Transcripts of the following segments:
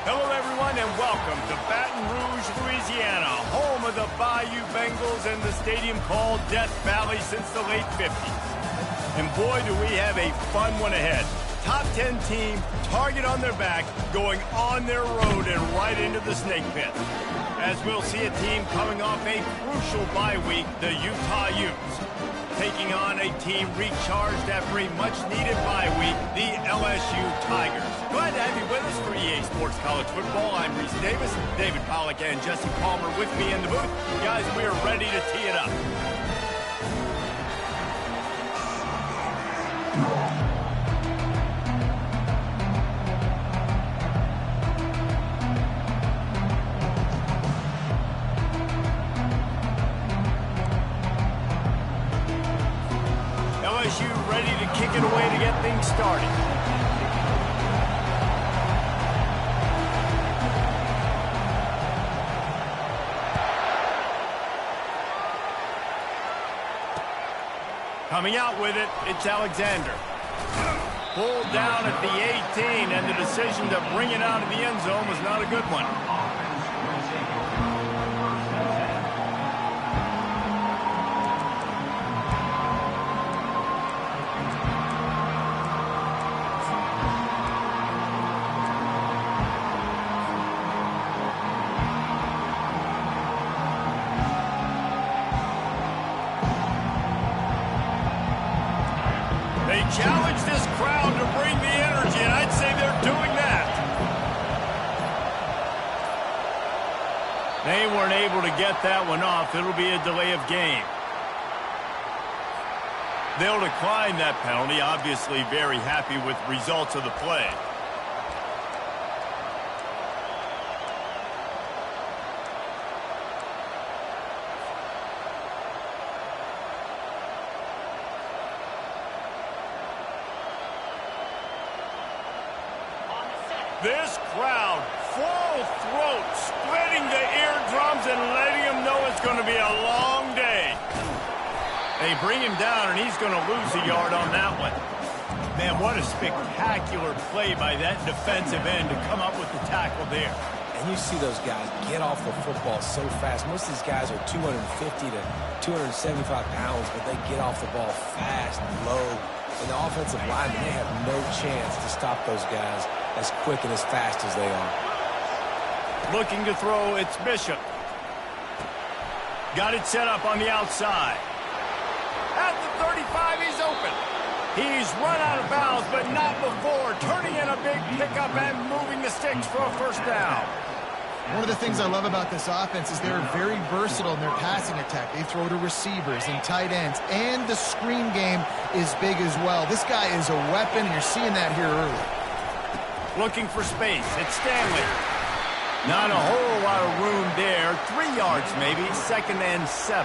Hello, everyone, and welcome to Baton Rouge, Louisiana, home of the Bayou Bengals and the stadium called Death Valley since the late 50s. And boy, do we have a fun one ahead. Top 10 team, target on their back, going on their road and right into the snake pit. As we'll see a team coming off a crucial bye week, the Utah Utes, taking on a team recharged after a much-needed bye week, the LSU Tigers. Glad to have you with us for EA Sports College Football. I'm Reese Davis, David Pollack, and Jesse Palmer with me in the booth. Guys, we are ready to tee it up. LSU ready to kick it away to get things started. Coming out with it, it's Alexander. Pulled down at the 18, and the decision to bring it out of the end zone was not a good one. They challenge this crowd to bring the energy, and I'd say they're doing that. They weren't able to get that one off. It'll be a delay of game. They'll decline that penalty, obviously very happy with results of the play. This crowd, full throat, splitting the eardrums and letting him know it's going to be a long day. They bring him down, and he's going to lose a yard on that one. Man, what a spectacular play by that defensive end to come up with the tackle there. And you see those guys get off the football so fast. Most of these guys are 250 to 275 pounds, but they get off the ball fast and low. And the offensive linemen, they have no chance to stop those guys as quick and as fast as they are. Looking to throw, it's Bishop. Got it set up on the outside. At the 35, he's open. He's run out of bounds, but not before. Turning in a big pickup and moving the sticks for a first down. One of the things I love about this offense is they're very versatile in their passing attack. They throw to receivers and tight ends, and the screen game is big as well. This guy is a weapon, and you're seeing that here early. Looking for space. It's Stanley. Not a whole lot of room there. 3 yards maybe. 2nd and 7.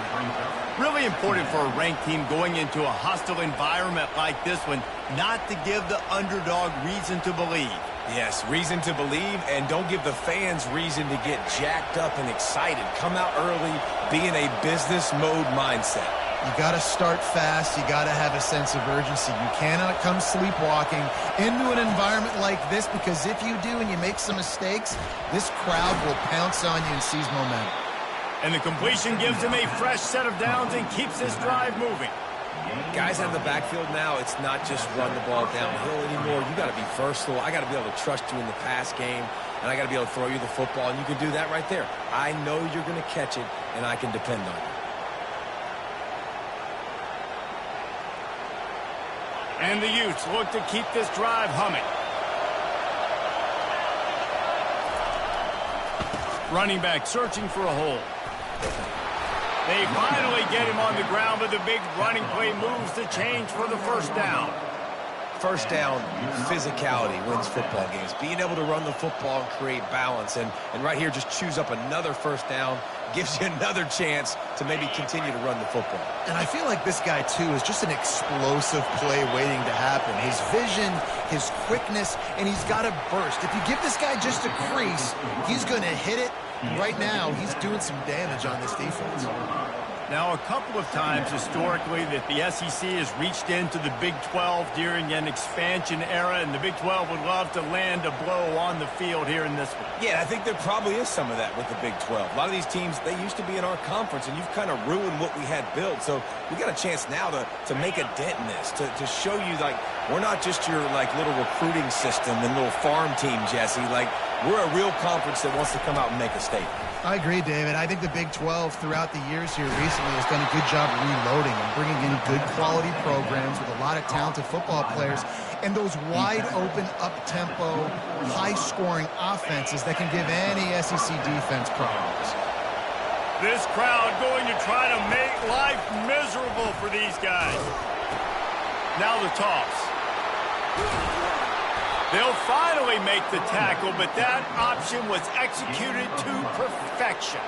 Really important for a ranked team going into a hostile environment like this one not to give the underdog reason to believe. Yes, reason to believe, and don't give the fans reason to get jacked up and excited. Come out early, be in a business mode mindset. You got to start fast. You got to have a sense of urgency. You cannot come sleepwalking into an environment like this, because if you do and you make some mistakes, this crowd will pounce on you and seize momentum. And the completion gives him a fresh set of downs and keeps this drive moving. Guys out in the backfield now, it's not just run the ball downhill anymore. You got to be versatile. I got to be able to trust you in the pass game, and I got to be able to throw you the football, and you can do that right there. I know you're going to catch it, and I can depend on you. And the Utes look to keep this drive humming. Running back searching for a hole. They finally get him on the ground, but the big running play moves the change for the first down. First down, physicality wins football games. Being able to run the football and create balance. And right here, just choose up another first down, gives you another chance to maybe continue to run the football. And I feel like this guy, too, is just an explosive play waiting to happen. His vision, his quickness, and he's got a burst. If you give this guy just a crease, he's going to hit it. Right now, he's doing some damage on this defense. Now, a couple of times historically that the SEC has reached into the Big 12 during an expansion era, and the Big 12 would love to land a blow on the field here in this one. Yeah, I think there probably is some of that with the Big 12. A lot of these teams, they used to be in our conference, and you've kind of ruined what we had built. So we got a chance now to make a dent in this, to show you, like, we're not just your, like, little recruiting system and little farm team, Jesse. Like, we're a real conference that wants to come out and make a statement. I agree, David. I think the Big 12 throughout the years here recently has done a good job reloading and bringing in good quality programs with a lot of talented football players and those wide open, up-tempo, high-scoring offenses that can give any SEC defense problems. This crowd going to try to make life miserable for these guys. Now the toss. They'll finally make the tackle, but that option was executed to perfection.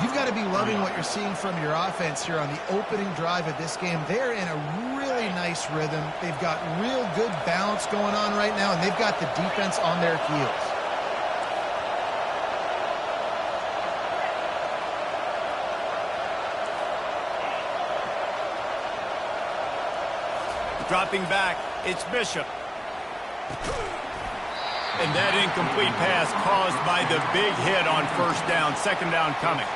You've got to be loving what you're seeing from your offense here on the opening drive of this game. They're in a really nice rhythm. They've got real good balance going on right now, and they've got the defense on their heels. Dropping back, it's Bishop. And that incomplete pass caused by the big hit on first down. Second down coming.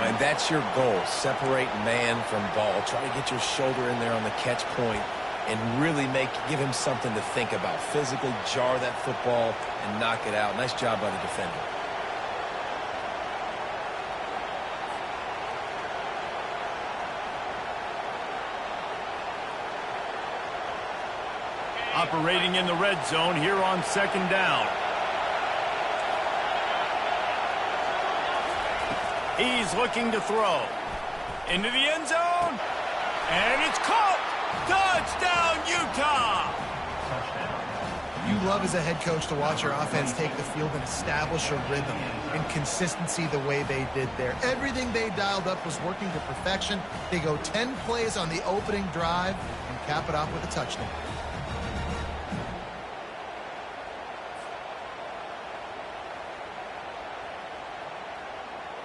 And that's your goal. Separate man from ball. Try to get your shoulder in there on the catch point and really give him something to think about. Physically jar that football and knock it out. Nice job by the defender. Operating in the red zone here on second down. He's looking to throw. Into the end zone. And it's caught. Touchdown, Utah. You love as a head coach to watch your offense take the field and establish a rhythm and consistency the way they did there. Everything they dialed up was working to perfection. They go 10 plays on the opening drive and cap it off with a touchdown.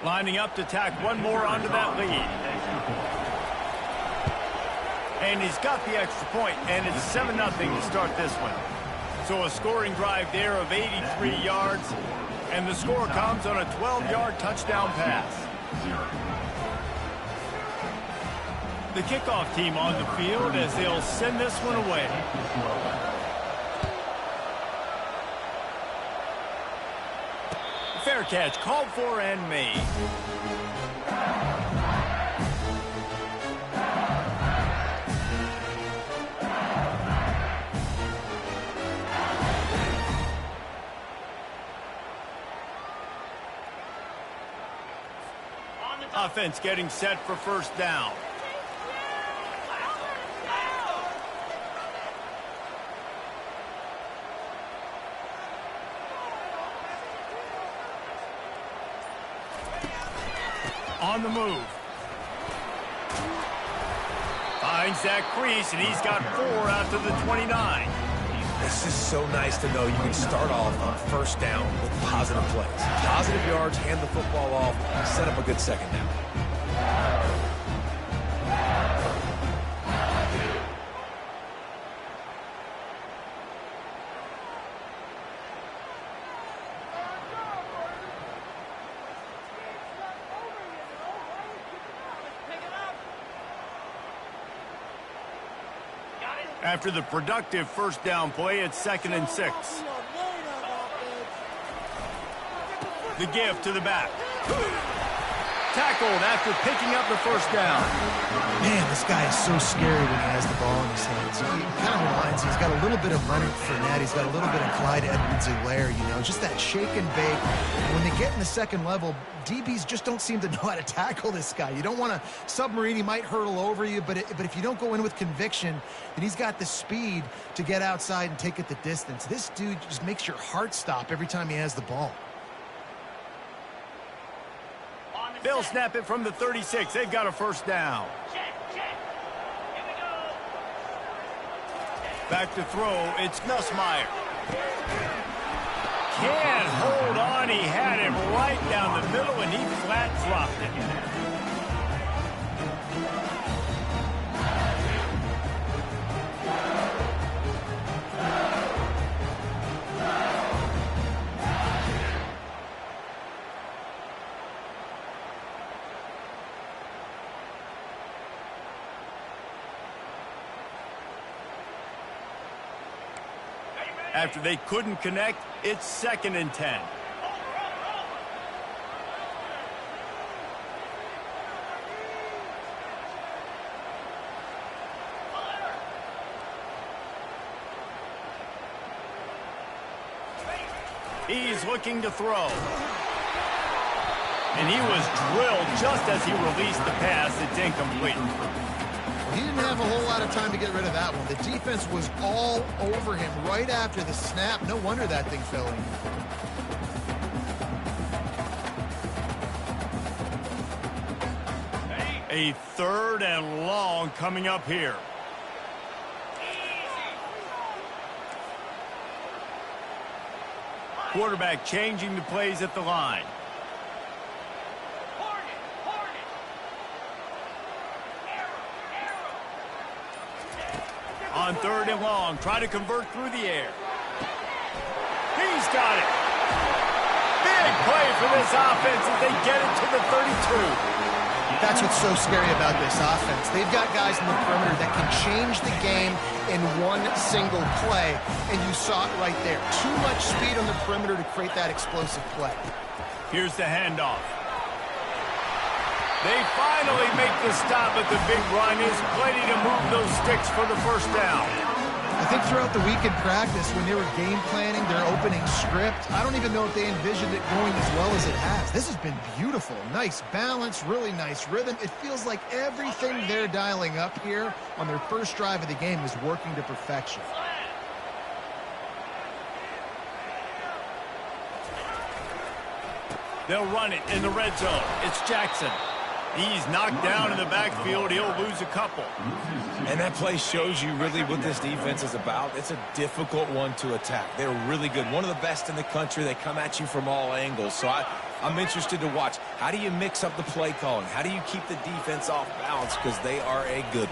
Lining up to tack one more onto that lead. And he's got the extra point, and it's 7-0 to start this one. So a scoring drive there of 83 yards, and the score comes on a 12-yard touchdown pass. The kickoff team on the field as they'll send this one away. Fair catch, called for and made. Offense getting set for first down. On the move. Finds that crease, and he's got 4 out to the 29. This is so nice to know you can start off on first down with positive plays. Positive yards, hand the football off, set up a good second down. After the productive first down play, it's 2nd and 6. The give to the back. Tackled after picking up the first down. Man, this guy is so scary when he has the ball in his hands. He kind of reminds me, he's got a little bit of Leonard Fournette. He's got a little bit of Clyde Edwards-Helaire, you know, just that shake and bake. And when they get in the second level, DBs just don't seem to know how to tackle this guy. You don't want to submarine. He might hurtle over you, but if you don't go in with conviction, then he's got the speed to get outside and take it the distance. This dude just makes your heart stop every time he has the ball. They'll snap it from the 36. They've got a first down. Back to throw. It's Nussmeier. Can't hold on. He had him right down the middle, and he flat dropped it. After they couldn't connect, it's 2nd and 10. He's looking to throw. And he was drilled just as he released the pass. It's incomplete. He didn't have a whole lot of time to get rid of that one. The defense was all over him right after the snap. No wonder that thing fell in. A 3rd and long coming up here. Quarterback changing the plays at the line. On 3rd and long, try to convert through the air. He's got it. Big play for this offense as they get it to the 32. That's what's so scary about this offense. They've got guys in the perimeter that can change the game in one single play, and you saw it right there. Too much speed on the perimeter to create that explosive play. Here's the handoff. They finally make the stop at the big run. Is plenty to move those sticks for the 1st down. I think throughout the week in practice, when they were game planning their opening script, I don't even know if they envisioned it going as well as it has. This has been beautiful. Nice balance, really nice rhythm. It feels like everything they're dialing up here on their first drive of the game is working to perfection. They'll run it in the red zone. It's Jackson. He's knocked down in the backfield. He'll lose a couple. And that play shows you really what this defense is about. It's a difficult one to attack. They're really good. One of the best in the country. They come at you from all angles. So I'm interested to watch. How do you mix up the play calling? How do you keep the defense off balance? Because they are a good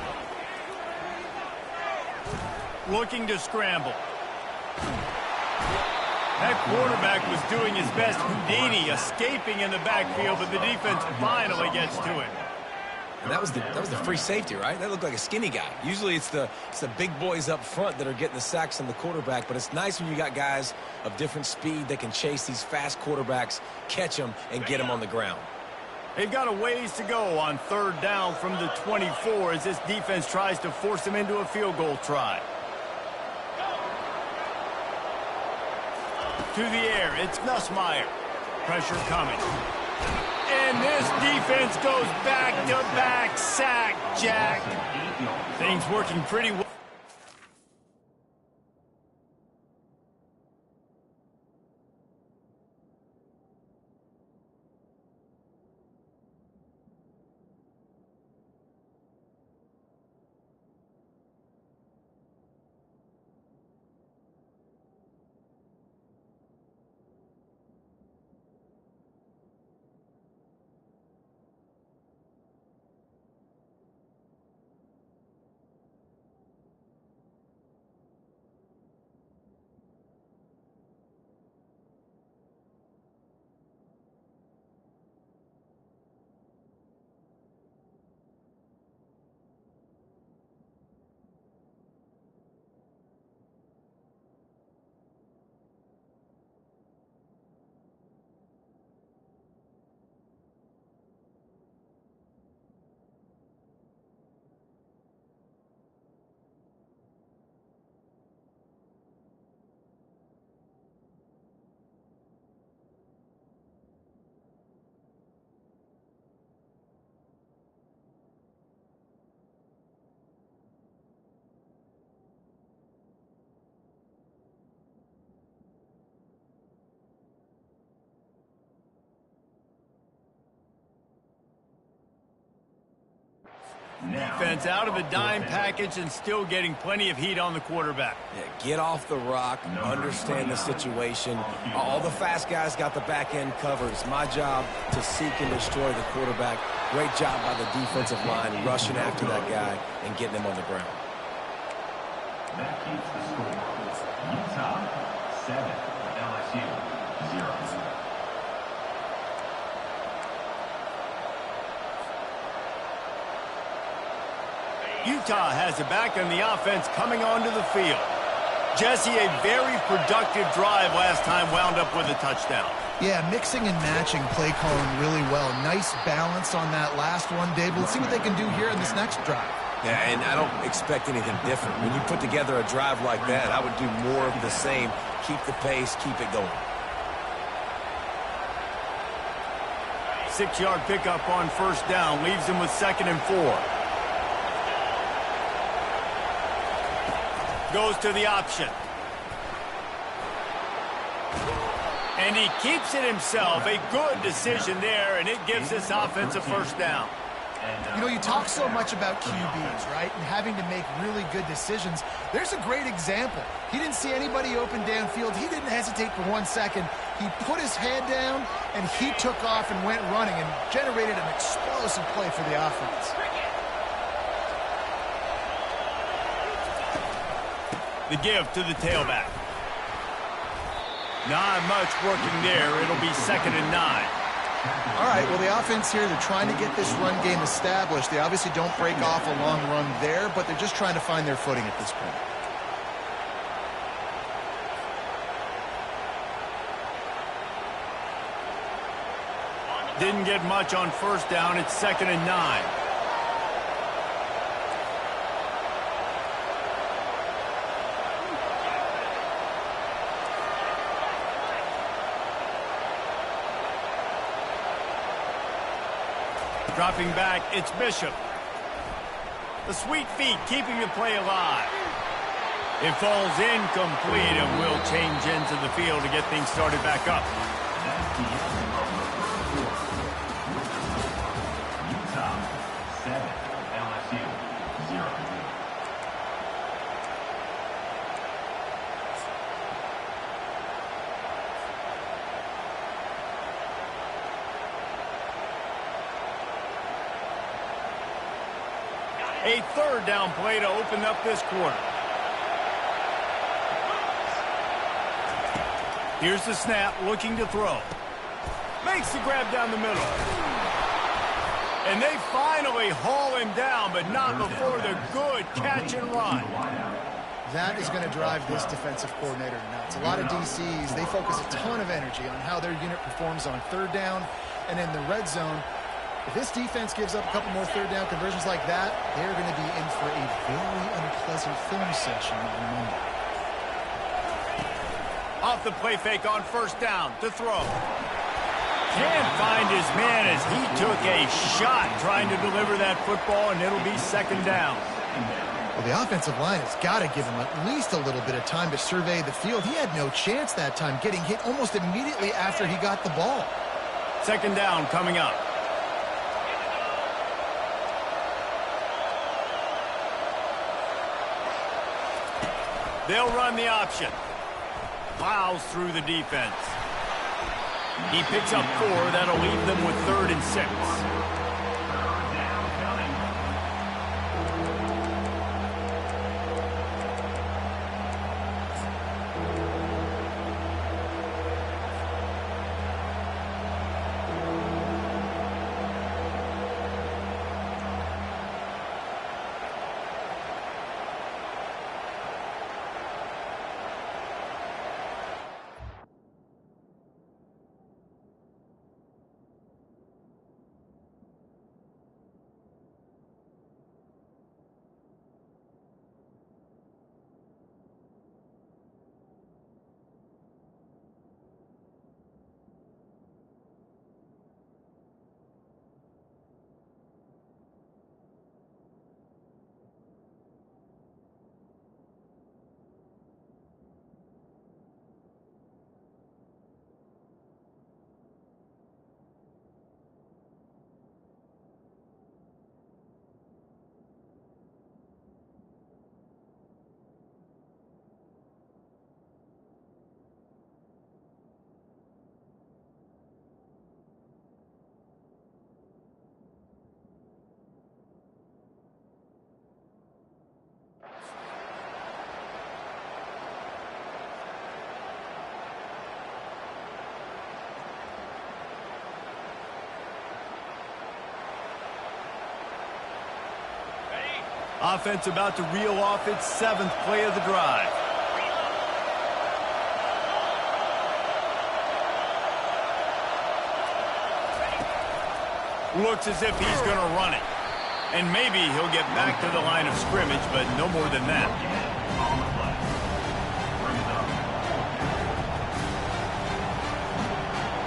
one. Looking to scramble. That quarterback was doing his best Houdini, escaping in the backfield, but the defense finally gets to it. And that was the free safety, right? That looked like a skinny guy. Usually it's the big boys up front that are getting the sacks on the quarterback, but it's nice when you got guys of different speed that can chase these fast quarterbacks, catch them, and get them on the ground. They've got a ways to go on 3rd down from the 24 as this defense tries to force them into a field goal try. To the air, it's Nussmeier. Pressure coming. And this defense goes back-to-back sack, Jack. Things working pretty well. Defense out of a dime package and still getting plenty of heat on the quarterback. Yeah, get off the rock, understand the situation. All the fast guys got the back end covered. It's my job to seek and destroy the quarterback. Great job by the defensive line, rushing after that guy and getting him on the ground. That keeps the score. Utah 7, LSU 0. Utah has it back, and the offense coming onto the field. Jesse, a very productive drive last time wound up with a touchdown. Yeah, mixing and matching play calling really well. Nice balance on that last one, Dave. Let's see what they can do here in this next drive. Yeah, and I don't expect anything different. When you put together a drive like that, I would do more of the same. Keep the pace, keep it going. 6-yard pickup on first down. Leaves him with 2nd and 4. Goes to the option. And he keeps it himself. A good decision there, and it gives this offense a first down. You know, you talk so much about QBs, right, and having to make really good decisions. There's a great example. He didn't see anybody open downfield. He didn't hesitate for 1 second. He put his head down, and he took off and went running and generated an explosive play for the offense. The give to the tailback. Not much working there. It'll be 2nd and 9. All right, well, the offense here, they're trying to get this run game established. They obviously don't break off a long run there, but they're just trying to find their footing at this point. Didn't get much on first down. It's 2nd and 9. Dropping back, it's Bishop. The sweet feet keeping the play alive. It falls incomplete and will change ends of the field to get things started back up. Utah 7, LSU 0. A 3rd down play to open up this quarter. Here's the snap, looking to throw. Makes the grab down the middle. And they finally haul him down, but not before the good catch and run. That is going to drive this defensive coordinator nuts. A lot of DCs, they focus a ton of energy on how their unit performs on 3rd down and in the red zone. If this defense gives up a couple more 3rd down conversions like that, they're going to be in for a very unpleasant film session on Monday. Off the play fake on first down to throw. Can't find his man as he took a shot trying to deliver that football, and it'll be 2nd down. Well, the offensive line has got to give him at least a little bit of time to survey the field. He had no chance that time, getting hit almost immediately after he got the ball. 2nd down coming up. They'll run the option. Plows through the defense. He picks up 4. That'll leave them with 3rd and 6. Offense about to reel off its 7th play of the drive. Looks as if he's going to run it. And maybe he'll get back to the line of scrimmage, but no more than that. On the play. Bring it up.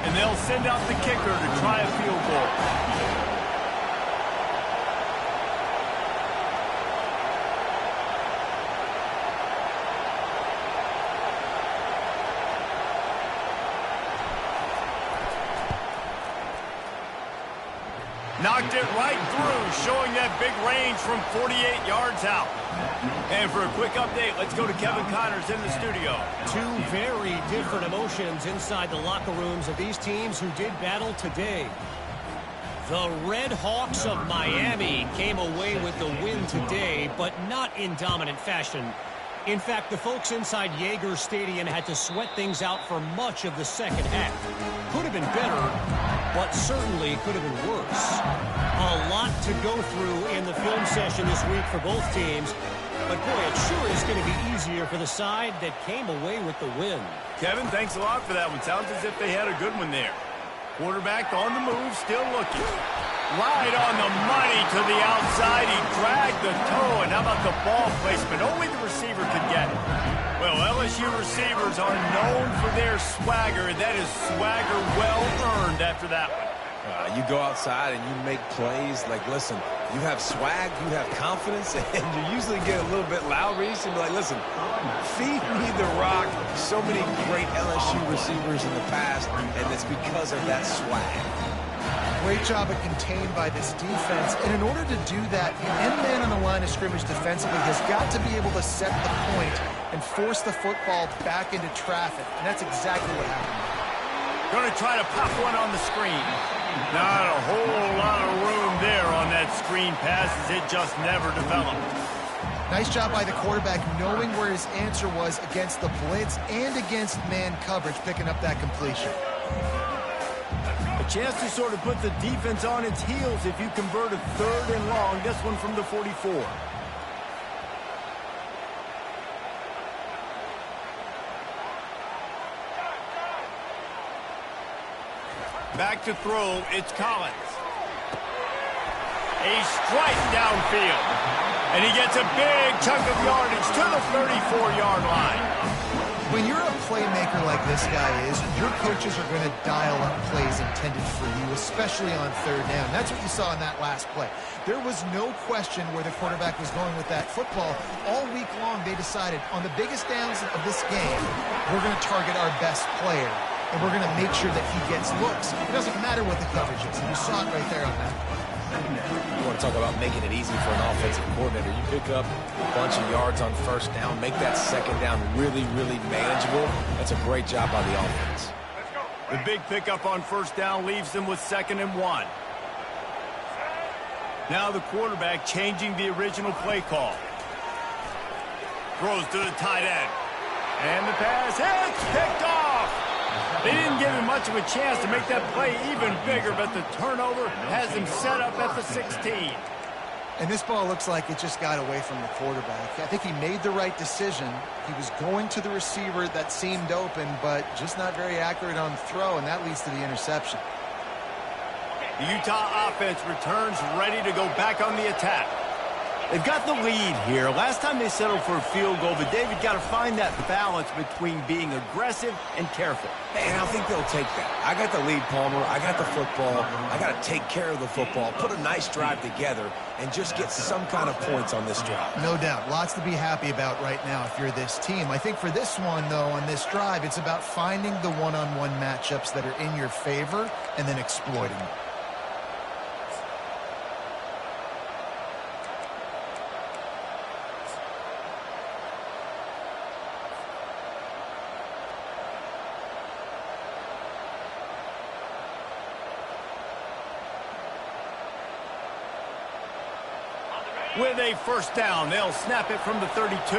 And they'll send out the kicker to try a field goal. Knocked it right through, showing that big range from 48 yards out. And for a quick update, let's go to Kevin Connors in the studio. Two very different emotions inside the locker rooms of these teams who did battle today. The Red Hawks of Miami came away with the win today, but not in dominant fashion. In fact, the folks inside Yager Stadium had to sweat things out for much of the second half. Could have been better, but certainly could have been worse. A lot to go through in the film session this week for both teams, but boy, it sure is going to be easier for the side that came away with the win. Kevin, thanks a lot for that one. Sounds as if they had a good one there. Quarterback on the move, still looking. Right on the money to the outside. He dragged the toe, and how about the ball placement? Only the receiver could get it. Well, LSU receivers are known for their swagger, and that is swagger well earned after that one. You go outside and you make plays. Like, listen, you have swag, you have confidence, and you usually get a little bit loud. Reese, and be like, listen, feed me the rock. So many great LSU receivers in the past, and it's because of that swag. Great job of contained by this defense. And in order to do that, the end man on the line of scrimmage defensively has got to be able to set the point and force the football back into traffic. And that's exactly what happened. Going to try to pop one on the screen. Not a whole lot of room there on that screen pass as it just never developed. Nice job by the quarterback knowing where his answer was against the blitz and against man coverage, picking up that completion. A chance to sort of put the defense on its heels if you convert a 3rd and long. This one from the 44. Back to throw, it's Collins. A strike downfield. And he gets a big chunk of yardage to the 34-yard line. When you're a playmaker like this guy is, your coaches are going to dial up plays intended for you, especially on 3rd down. That's what you saw in that last play. There was no question where the quarterback was going with that football. All week long, they decided on the biggest downs of this game, we're going to target our best player, and we're going to make sure that he gets looks. It doesn't matter what the coverage is. You saw it right there on that. You want to talk about making it easy for an offensive coordinator. You pick up a bunch of yards on 1st down, make that 2nd down really, really manageable. That's a great job by the offense. The big pickup on 1st down leaves them with 2nd and 1. Now the quarterback changing the original play call. Throws to the tight end. And the pass hits, picked off. They didn't give him much of a chance to make that play even bigger, but the turnover has him set up at the 16. And this ball looks like it just got away from the quarterback. I think he made the right decision. He was going to the receiver that seemed open, but just not very accurate on the throw, and that leads to the interception. The Utah offense returns ready to go back on the attack. They've got the lead here. Last time they settled for a field goal, but David got to find that balance between being aggressive and careful. And I think they'll take that. I got the lead, Palmer. I got the football. I got to take care of the football, put a nice drive together, and just get some kind of points on this drive. No doubt. Lots to be happy about right now if you're this team. I think for this one, though, on this drive, it's about finding the one-on-one matchups that are in your favor and then exploiting them. With a 1st down, they'll snap it from the 32.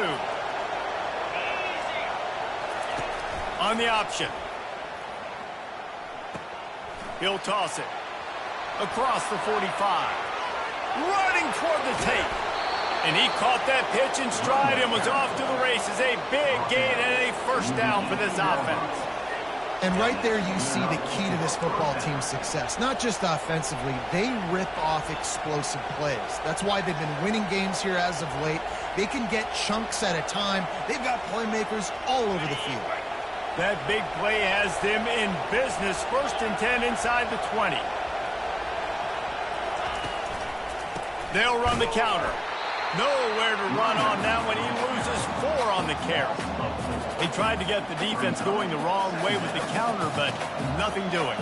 On the option. He'll toss it. Across the 45. Running toward the tape. And he caught that pitch in stride and was off to the races. A big gain and a 1st down for this offense. And right there you see the key to this football team's success. Not just offensively, they rip off explosive plays. That's why they've been winning games here as of late. They can get chunks at a time. They've got playmakers all over the field. That big play has them in business. 1st and 10 inside the 20. They'll run the counter. Nowhere to run on that one. He loses 4 on the carry. They tried to get the defense going the wrong way with the counter, but nothing doing.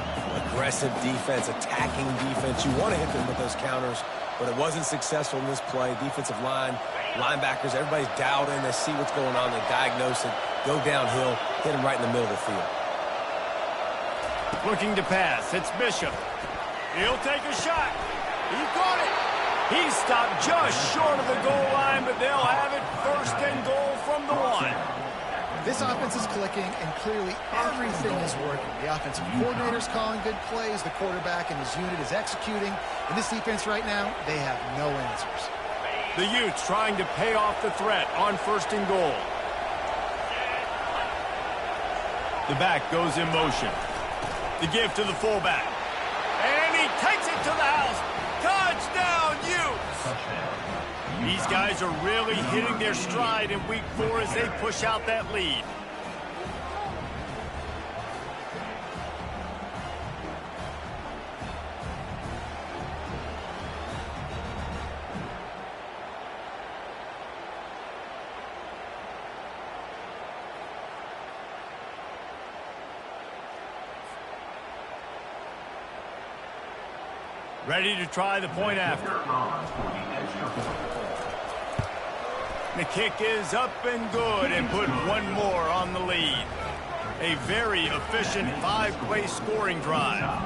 Aggressive defense, attacking defense. You want to hit them with those counters, but it wasn't successful in this play. Defensive line, linebackers, everybody's dialed in. They see what's going on. They diagnose it, go downhill, hit them right in the middle of the field. Looking to pass. It's Bishop. He'll take a shot. He caught it. He stopped just short of the goal line, but they'll have it 1st and goal from the 1. This offense is clicking, and clearly everything is working. The offensive coordinator's calling good plays. The quarterback and his unit is executing. In this defense right now, they have no answers. The Utes trying to pay off the threat on 1st and goal. The back goes in motion. The give to the fullback. And he takes it to the house. Touchdown, Utes! These guys are really hitting their stride in week 4 as they push out that lead. Ready to try the point after. The kick is up and good and put 1 more on the lead. A very efficient 5-play scoring drive.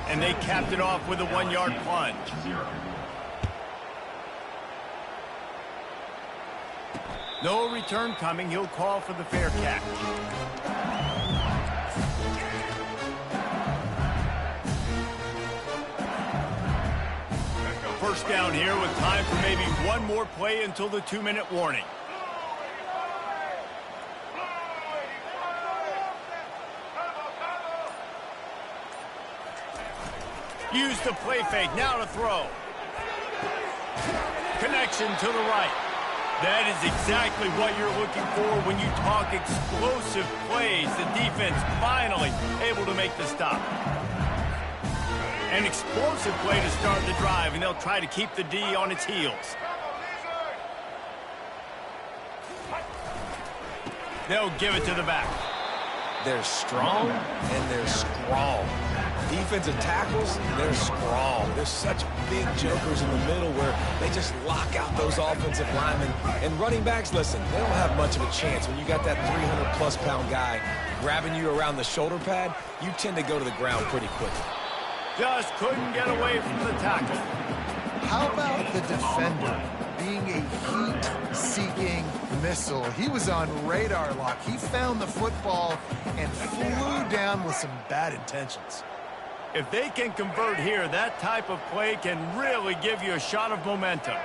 And they capped it off with a 1-yard plunge. No return coming. He'll call for the fair catch. First down here with time for maybe 1 more play until the 2-minute warning. Use the play fake, now to throw. Connection to the right. That is exactly what you're looking for when you talk explosive plays. The defense finally able to make the stop. An explosive play to start the drive, and they'll try to keep the D on its heels. They'll give it to the back. They're strong, and they're strong. Defensive tackles, they're strong. There's such big jokers in the middle where they just lock out those offensive linemen. And running backs, listen, they don't have much of a chance. When you got that 300-plus pound guy grabbing you around the shoulder pad, you tend to go to the ground pretty quickly. Just couldn't get away from the tackle. How about the defender being a heat-seeking missile? He was on radar lock. He found the football and flew down with some bad intentions. If they can convert here, that type of play can really give you a shot of momentum.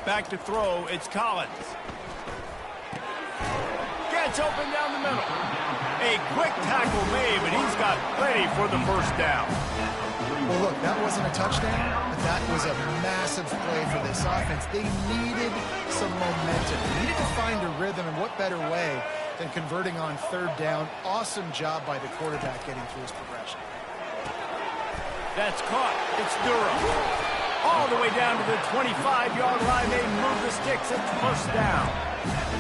Back to throw, it's Collins. Gets open down the middle. A quick tackle made, but he's got plenty for the 1st down. Well, look, that wasn't a touchdown, but that was a massive play for this offense. They needed some momentum. They needed to find a rhythm, and what better way than converting on 3rd down. Awesome job by the quarterback getting through his progression. That's caught. It's Durham. All the way down to the 25-yard line. They move the sticks. It's 1st down.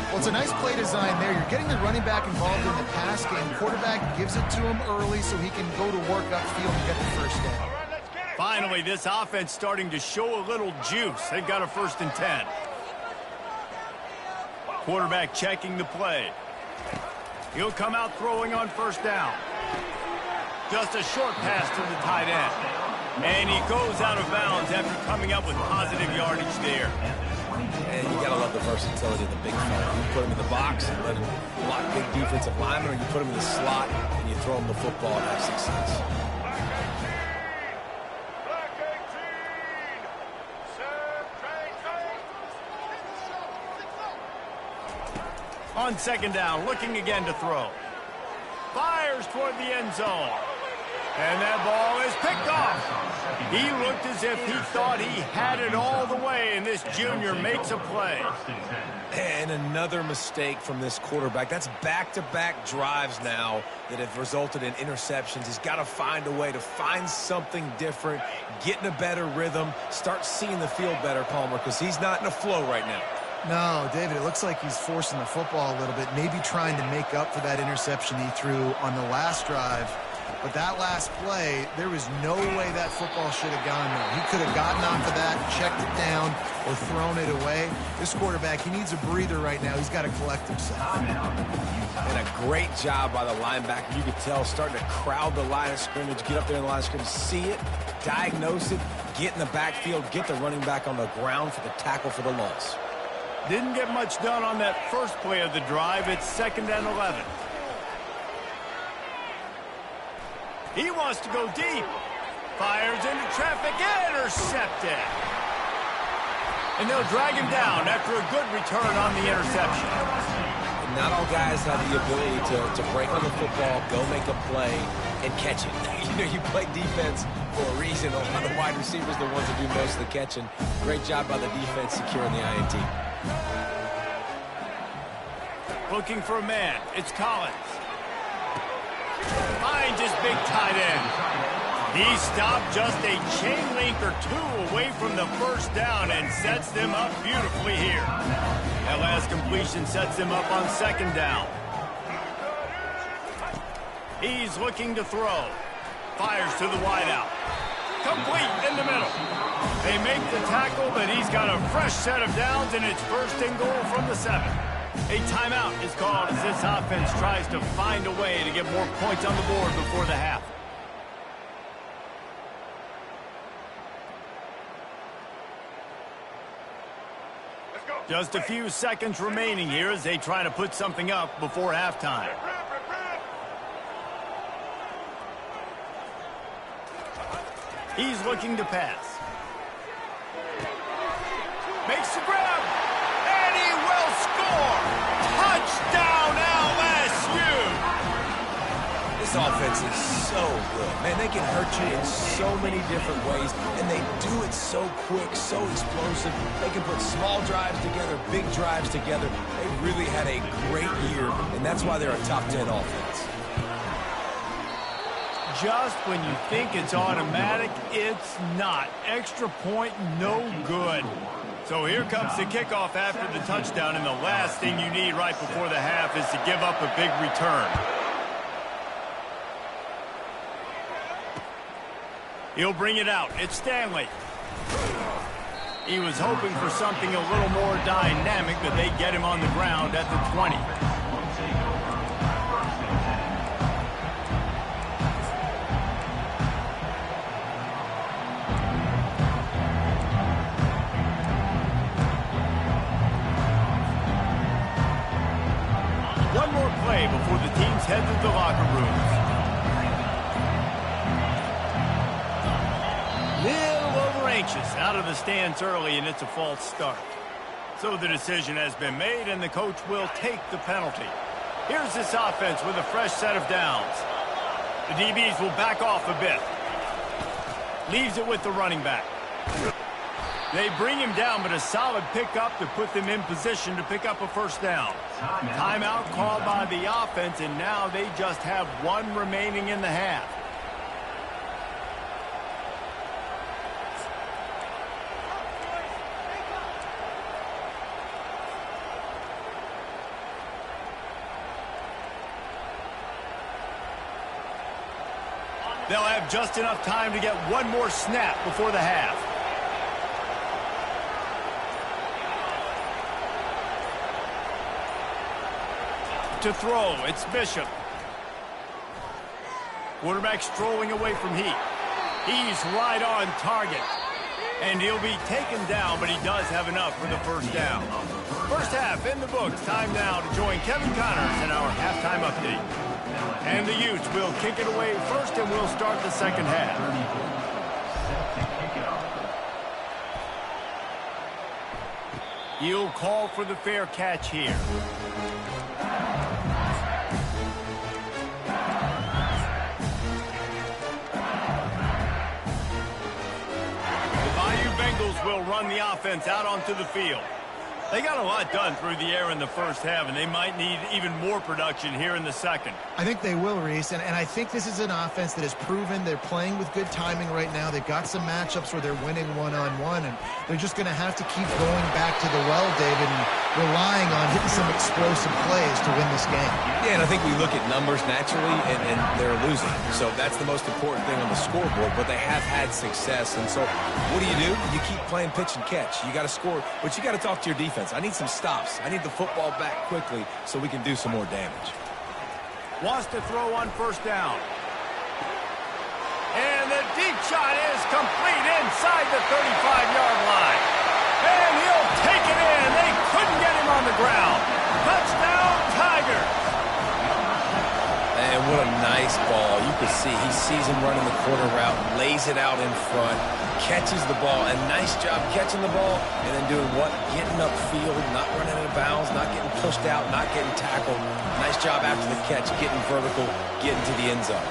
Well, it's a nice play design there. You're getting the running back involved in the pass game. Quarterback gives it to him early so he can go to work upfield and get the 1st down. Finally, this offense starting to show a little juice. They've got a 1st and 10. Quarterback checking the play. He'll come out throwing on 1st down. Just a short pass to the tight end. And he goes out of bounds after coming up with positive yardage there. And you gotta love the versatility of the big fella. You put him in the box and let him block big defensive linemen, or you put him in the slot and you throw him the football and have success. On second down, looking again to throw. Fires toward the end zone. And that ball is picked off. He looked as if he thought he had it all the way, and this junior makes a play. And another mistake from this quarterback. That's back-to-back drives now that have resulted in interceptions. He's got to find a way to find something different, get in a better rhythm, start seeing the field better, Palmer, because he's not in a flow right now. No, David, it looks like he's forcing the football a little bit, maybe trying to make up for that interception he threw on the last drive. But that last play, there was no way that football should have gone there. He could have gotten off of that, checked it down, or thrown it away. This quarterback, he needs a breather right now. He's got to collect himself. And a great job by the linebacker. You could tell starting to crowd the line of scrimmage, get up there in the line of scrimmage, see it, diagnose it, get in the backfield, get the running back on the ground for the tackle for the loss. Didn't get much done on that first play of the drive. It's 2nd and 11. He wants to go deep. Fires into traffic. Intercepted. And they'll drag him down after a good return on the interception. And not all guys have the ability to break on the football, go make a play, and catch it. You play defense for a reason. A lot of the wide receivers are the ones that do most of the catching. Great job by the defense securing the INT. Looking for a man. It's Collins. Finds his big tight end. He stopped just a chain link or two away from the first down and sets them up beautifully here. That last completion sets him up on 2nd down. He's looking to throw. Fires to the wideout. Complete in the middle. They make the tackle, but he's got a fresh set of downs, and it's 1st and goal from the 7. A timeout is called as this offense tries to find a way to get more points on the board before the half. Just a few seconds remaining here as they try to put something up before halftime. He's looking to pass. Makes the grab. And he will score. Touchdown LSU. This offense is so good. Man, they can hurt you in so many different ways, and they do it so quick, so explosive. They can put small drives together, big drives together. They really had a great year, and that's why they're a top 10 offense. Just when you think it's automatic, it's not. Extra point, no good. So here comes the kickoff after the touchdown, and the last thing you need right before the half is to give up a big return. He'll bring it out. It's Stanley. He was hoping for something a little more dynamic, but they get him on the ground at the 20. One more play before the teams head to the locker rooms. Little over-anxious out of the stands early, and it's a false start. So the decision has been made, and the coach will take the penalty. Here's this offense with a fresh set of downs. The DBs will back off a bit. Leaves it with the running back. They bring him down, but a solid pickup to put them in position to pick up a first down. Timeout called by the offense, and now they just have one remaining in the half. They'll have just enough time to get one more snap before the half. To throw, it's Bishop. Quarterback strolling away from heat. He's right on target. And he'll be taken down, but he does have enough for the first down. First half in the books. Time now to join Kevin Connors in our halftime update. And the Utes will kick it away first, and we'll start the second half. He'll call for the fair catch here. the offense out onto the field. They got a lot done through the air in the first half, and they might need even more production here in the second. I think they will, Reese, and I think this is an offense that has proven they're playing with good timing right now. They've got some matchups where they're winning one-on-one, and they're just going to have to keep going back to the well, David, and relying on hitting some explosive plays to win this game. Yeah, and I think we look at numbers naturally, and they're losing. So that's the most important thing on the scoreboard, but they have had success. And so what do? You keep playing pitch and catch. You got to score, but you got to talk to your defense. I need some stops. I need the football back quickly so we can do some more damage. Wants to throw on first down. And the deep shot is complete inside the 35-yard line. And he'll take it in. They couldn't get him on the ground. Touchdown, Tigers. And what a nice ball. You can see he sees him running the corner route, lays it out in front, catches the ball, and nice job catching the ball and then doing what? Getting upfield, not running out of bounds, not getting pushed out, not getting tackled. Nice job after the catch, getting vertical, getting to the end zone.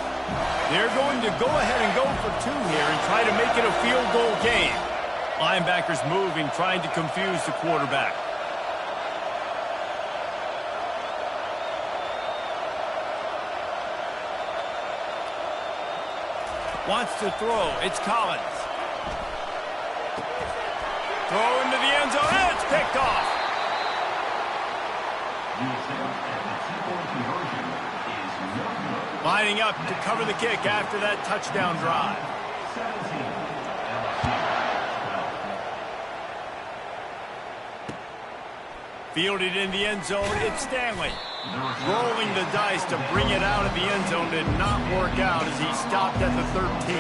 They're going to go ahead and go for two here and try to make it a field goal game. Linebackers moving, trying to confuse the quarterback. Wants to throw. It's Collins. Throw into the end zone. And it's picked off. Lining up to cover the kick after that touchdown drive. Fielded in the end zone. It's Stanley. Rolling the dice to bring it out of the end zone did not work out as he stopped at the 13.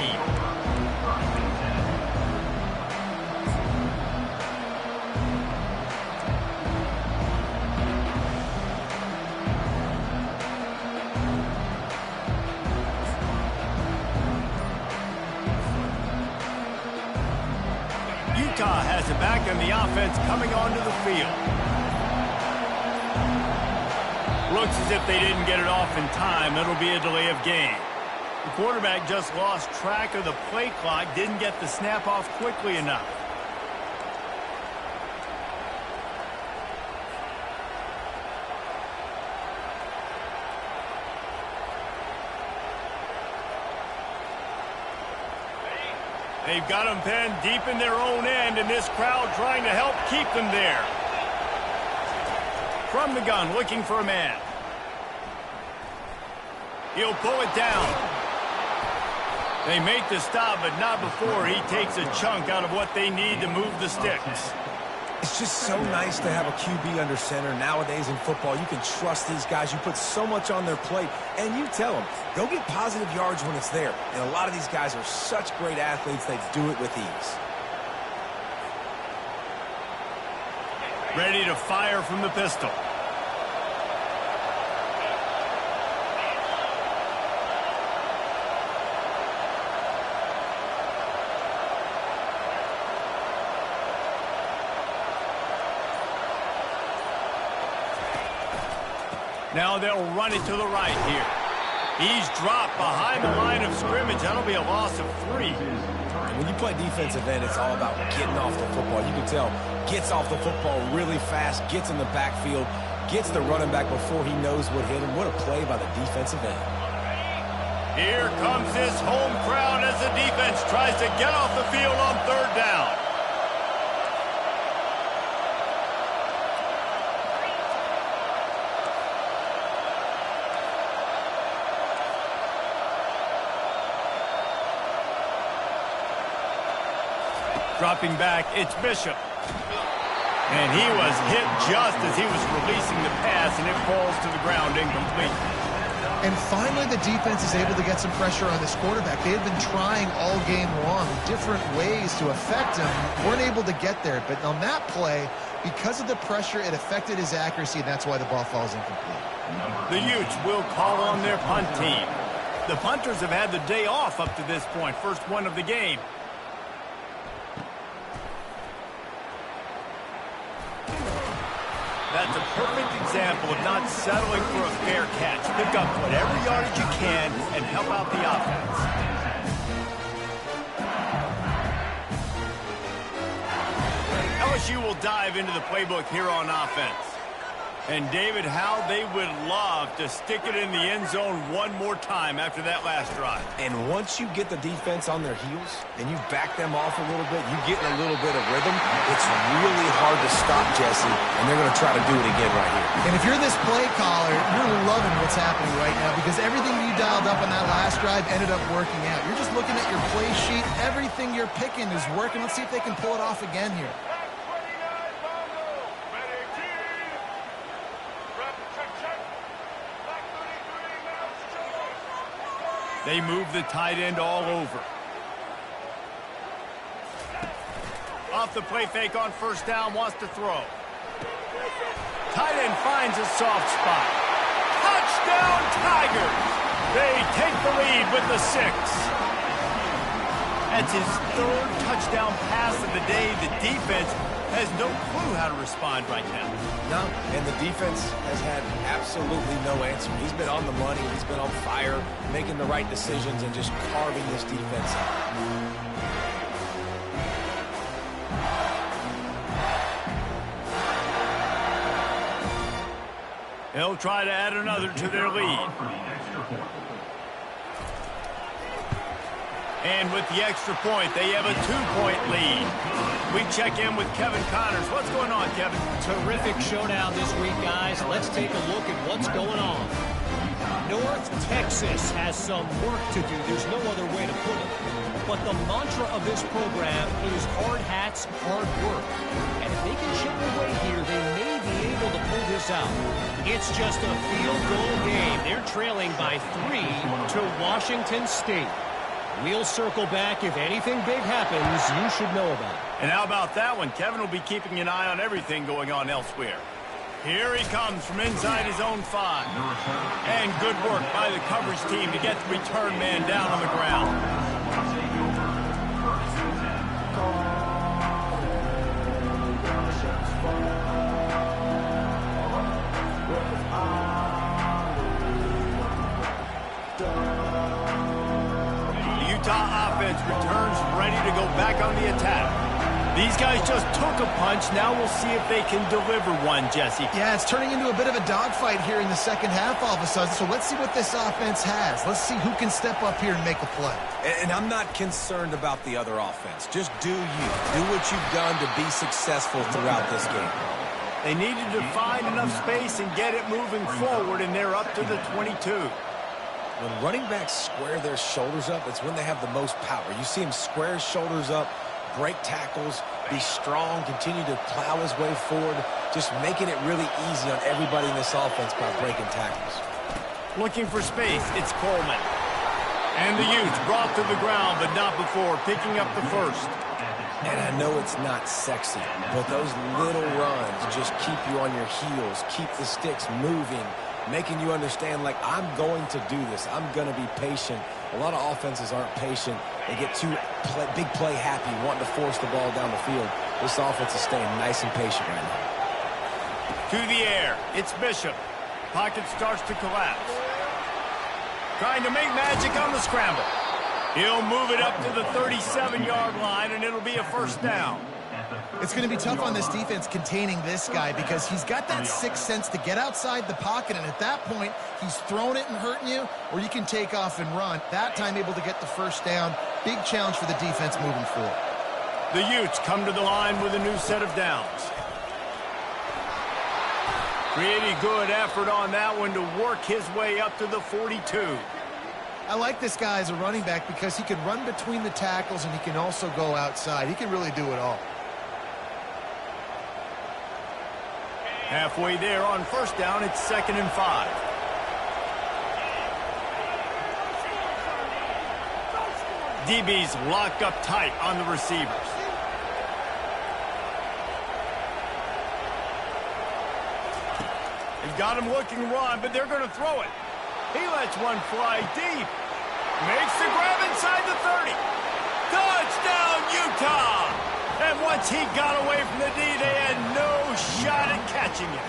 Utah has it back and the offense coming onto the field. Looks as if they didn't get it off in time. It'll be a delay of game. The quarterback just lost track of the play clock, didn't get the snap off quickly enough. They've got them pinned deep in their own end, and this crowd trying to help keep them there. From the gun, looking for a man. He'll pull it down. They make the stop, but not before he takes a chunk out of what they need to move the sticks. It's just so nice to have a QB under center. Nowadays in football, you can trust these guys. You put so much on their plate, and you tell them, go get positive yards when it's there. And a lot of these guys are such great athletes, they do it with ease. Ready to fire from the pistol. Now they'll run it to the right here. He's dropped behind the line of scrimmage. That'll be a loss of 3. And when you play defensive end, it's all about getting off the football. You can tell, gets off the football really fast, gets in the backfield, gets the running back before he knows what hit him. What a play by the defensive end. Here comes this home crowd as the defense tries to get off the field on third down. Dropping back, it's Bishop. And he was hit just as he was releasing the pass, and it falls to the ground incomplete. And finally, the defense is able to get some pressure on this quarterback. They had been trying all game long different ways to affect him. Weren't able to get there. But on that play, because of the pressure, it affected his accuracy, and that's why the ball falls incomplete. The Utes will call on their punt team. The punters have had the day off up to this point. First one of the game. That's a perfect example of not settling for a fair catch. Pick up whatever yardage you can and help out the offense. LSU will dive into the playbook here on offense. And, David, how they would love to stick it in the end zone one more time after that last drive. And once you get the defense on their heels and you back them off a little bit, you get in a little bit of rhythm, it's really hard to stop, Jesse, and they're going to try to do it again right here. And if you're this play caller, you're loving what's happening right now because everything you dialed up on that last drive ended up working out. You're just looking at your play sheet. Everything you're picking is working. Let's see if they can pull it off again here. They move the tight end all over. Off the play fake on first down, wants to throw. Tight end finds a soft spot. Touchdown, Tigers! They take the lead with the 6. That's his 3rd touchdown pass of the day. The defense has no clue how to respond right now. No, and the defense has had absolutely no answer. He's been on the money. He's been on fire, making the right decisions and just carving this defense up. They'll try to add another to their lead. And with the extra point, they have a 2-point lead. We check in with Kevin Connors. What's going on, Kevin? Terrific showdown this week, guys. Let's take a look at what's going on. North Texas has some work to do. There's no other way to put it. But the mantra of this program is hard hats, hard work. And if they can chip away here, they may be able to pull this out. It's just a field goal game. They're trailing by 3 to Washington State. We'll circle back. If anything big happens, you should know about it. And how about that one? Kevin will be keeping an eye on everything going on elsewhere. Here he comes from inside his own 5. And good work by the coverage team to get the return man down on the ground. Returns ready to go back on the attack. These guys just took a punch. Now we'll see if they can deliver one, Jesse. Yeah, it's turning into a bit of a dogfight here in the second half all of a sudden. So let's see what this offense has. Let's see who can step up here and make a play. And I'm not concerned about the other offense. Just do you. Do what you've done to be successful throughout this game. They needed to find enough space and get it moving forward, and they're up to the 22. When running backs square their shoulders up, it's when they have the most power. You see him square his shoulders up, break tackles, be strong, continue to plow his way forward, just making it really easy on everybody in this offense by breaking tackles. Looking for space, it's Coleman. And the Utes brought to the ground, but not before picking up the first. And I know it's not sexy, but those little runs just keep you on your heels, keep the sticks moving, making you understand, like, I'm going to do this. I'm going to be patient. A lot of offenses aren't patient. They get too big play happy, wanting to force the ball down the field. This offense is staying nice and patient right now. To the air. It's Bishop. Pocket starts to collapse. Trying to make magic on the scramble. He'll move it up to the 37-yard line, and it'll be a first down. It's going to be tough on this defense containing this guy because he's got that sixth sense to get outside the pocket, and at that point, he's throwing it and hurting you, or you can take off and run. That time able to get the first down. Big challenge for the defense moving forward. The Utes come to the line with a new set of downs. Pretty good effort on that one to work his way up to the 42. I like this guy as a running back because he can run between the tackles and he can also go outside. He can really do it all. Halfway there on first down, it's 2nd and 5. DB's locked up tight on the receivers. They've got him looking run, but they're going to throw it. He lets one fly deep. Makes the grab inside the 30. Touchdown, Utah! And once he got away from the D, they had no shot at catching him.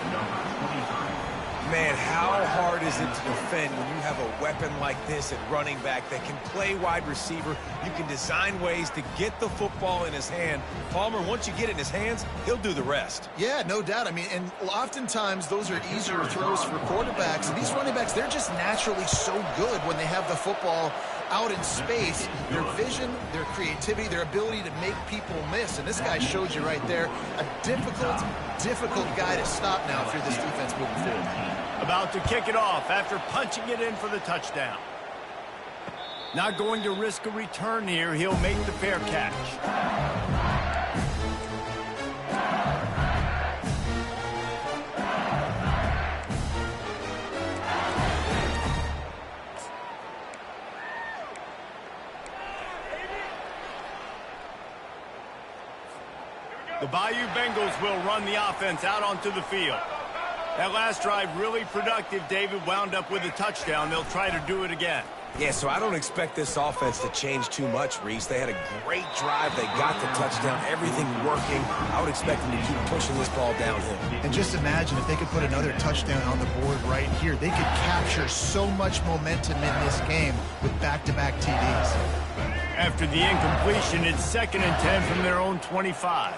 man, how hard is it to defend when you have a weapon like this at running back that can play wide receiver? You can design ways to get the football in his hand. Palmer, once you get it in his hands, he'll do the rest. Yeah, no doubt. I mean, and oftentimes those are easier throws for quarterbacks. And these running backs, they're just naturally so good when they have the football out in space. Their vision, their creativity, their ability to make people miss. And this guy showed you right there, a difficult guy to stop now if you're this defense moving forward. About to kick it off after punching it in for the touchdown. Not going to risk a return here. He'll make the fair catch. The Bayou Bengals will run the offense out onto the field. That last drive really productive. David wound up with a touchdown. They'll try to do it again. Yeah, so I don't expect this offense to change too much, Reese. They had a great drive. They got the touchdown. Everything working. I would expect them to keep pushing this ball downhill. And just imagine if they could put another touchdown on the board right here. They could capture so much momentum in this game with back-to-back TDs. After the incompletion, it's 2nd and 10 from their own 25.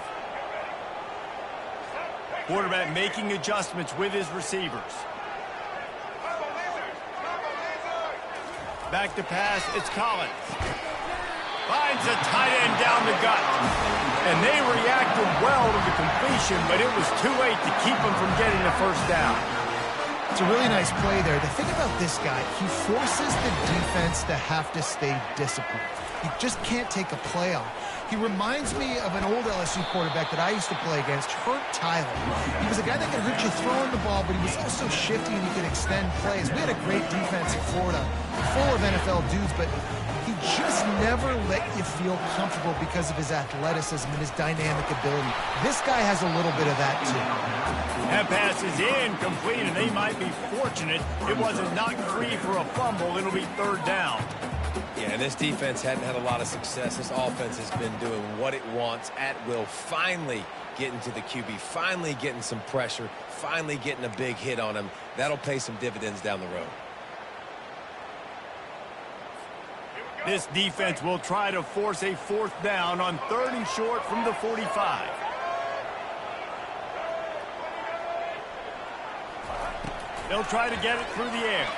Quarterback making adjustments with his receivers. Back to pass, it's Collins. Finds a tight end down the gut. And they reacted well to the completion, but it was too late to keep them from getting the first down. It's a really nice play there. The thing about this guy, he forces the defense to have to stay disciplined. He just can't take a play off. He reminds me of an old LSU quarterback that I used to play against, Tyler. He was a guy that could hurt you throwing the ball, but he was also shifty and he could extend plays. We had a great defense in Florida, full of NFL dudes, but he just never let you feel comfortable because of his athleticism and his dynamic ability. This guy has a little bit of that, too. That pass is incomplete, and they might be fortunate it wasn't knocked free for a fumble. It'll be 3rd down. Yeah, and this defense hadn't had a lot of success. This offense has been doing what it wants at will. Finally getting to the QB, finally getting some pressure, finally getting a big hit on him. That'll pay some dividends down the road. This defense will try to force a 4th down on 3rd and short from the 45. They'll try to get it through the air.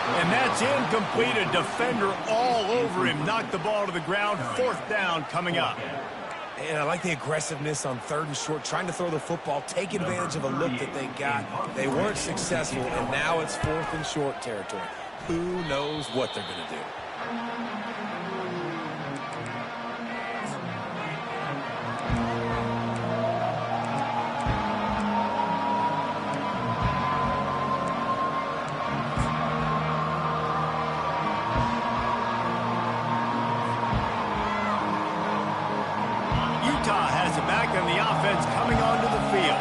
And that's incomplete. A defender all over him. Knocked the ball to the ground. 4th down coming up. And I like the aggressiveness on 3rd and short, trying to throw the football, take advantage of a look that they got. They weren't successful, and now it's 4th and short territory. Who knows what they're going to do? Coming onto the field.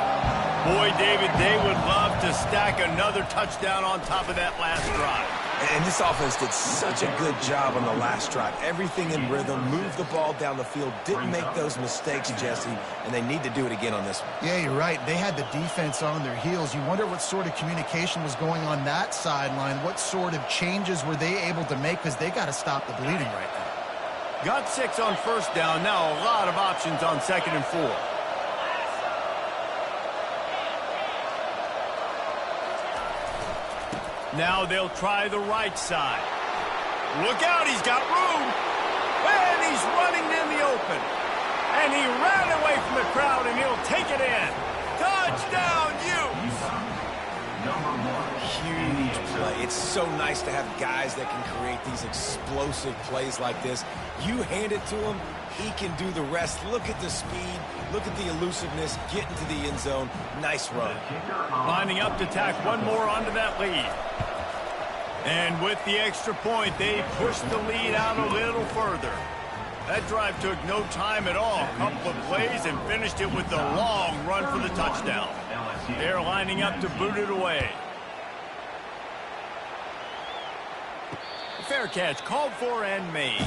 Boy, David, they would love to stack another touchdown on top of that last drive. And this offense did such a good job on the last drive. Everything in rhythm, moved the ball down the field, didn't make those mistakes, Jesse, and they need to do it again on this one. Yeah, you're right. They had the defense on their heels. You wonder what sort of communication was going on that sideline. What sort of changes were they able to make, because they got to stop the bleeding right now. Got 6 on 1st down. Now a lot of options on 2nd and 4. Now they'll try the right side. Look out, he's got room. And he's running in the open. And he ran away from the crowd, and he'll take it in. Touchdown, Utes! Huge play. It's so nice to have guys that can create these explosive plays like this. You hand it to him, he can do the rest. Look at the speed. Look at the elusiveness. Get into the end zone. Nice run. Lining up to tack one more onto that lead. And with the extra point, they pushed the lead out a little further. That drive took no time at all. A couple of plays and finished it with a long run for the touchdown. They're lining up to boot it away. Fair catch called for and made.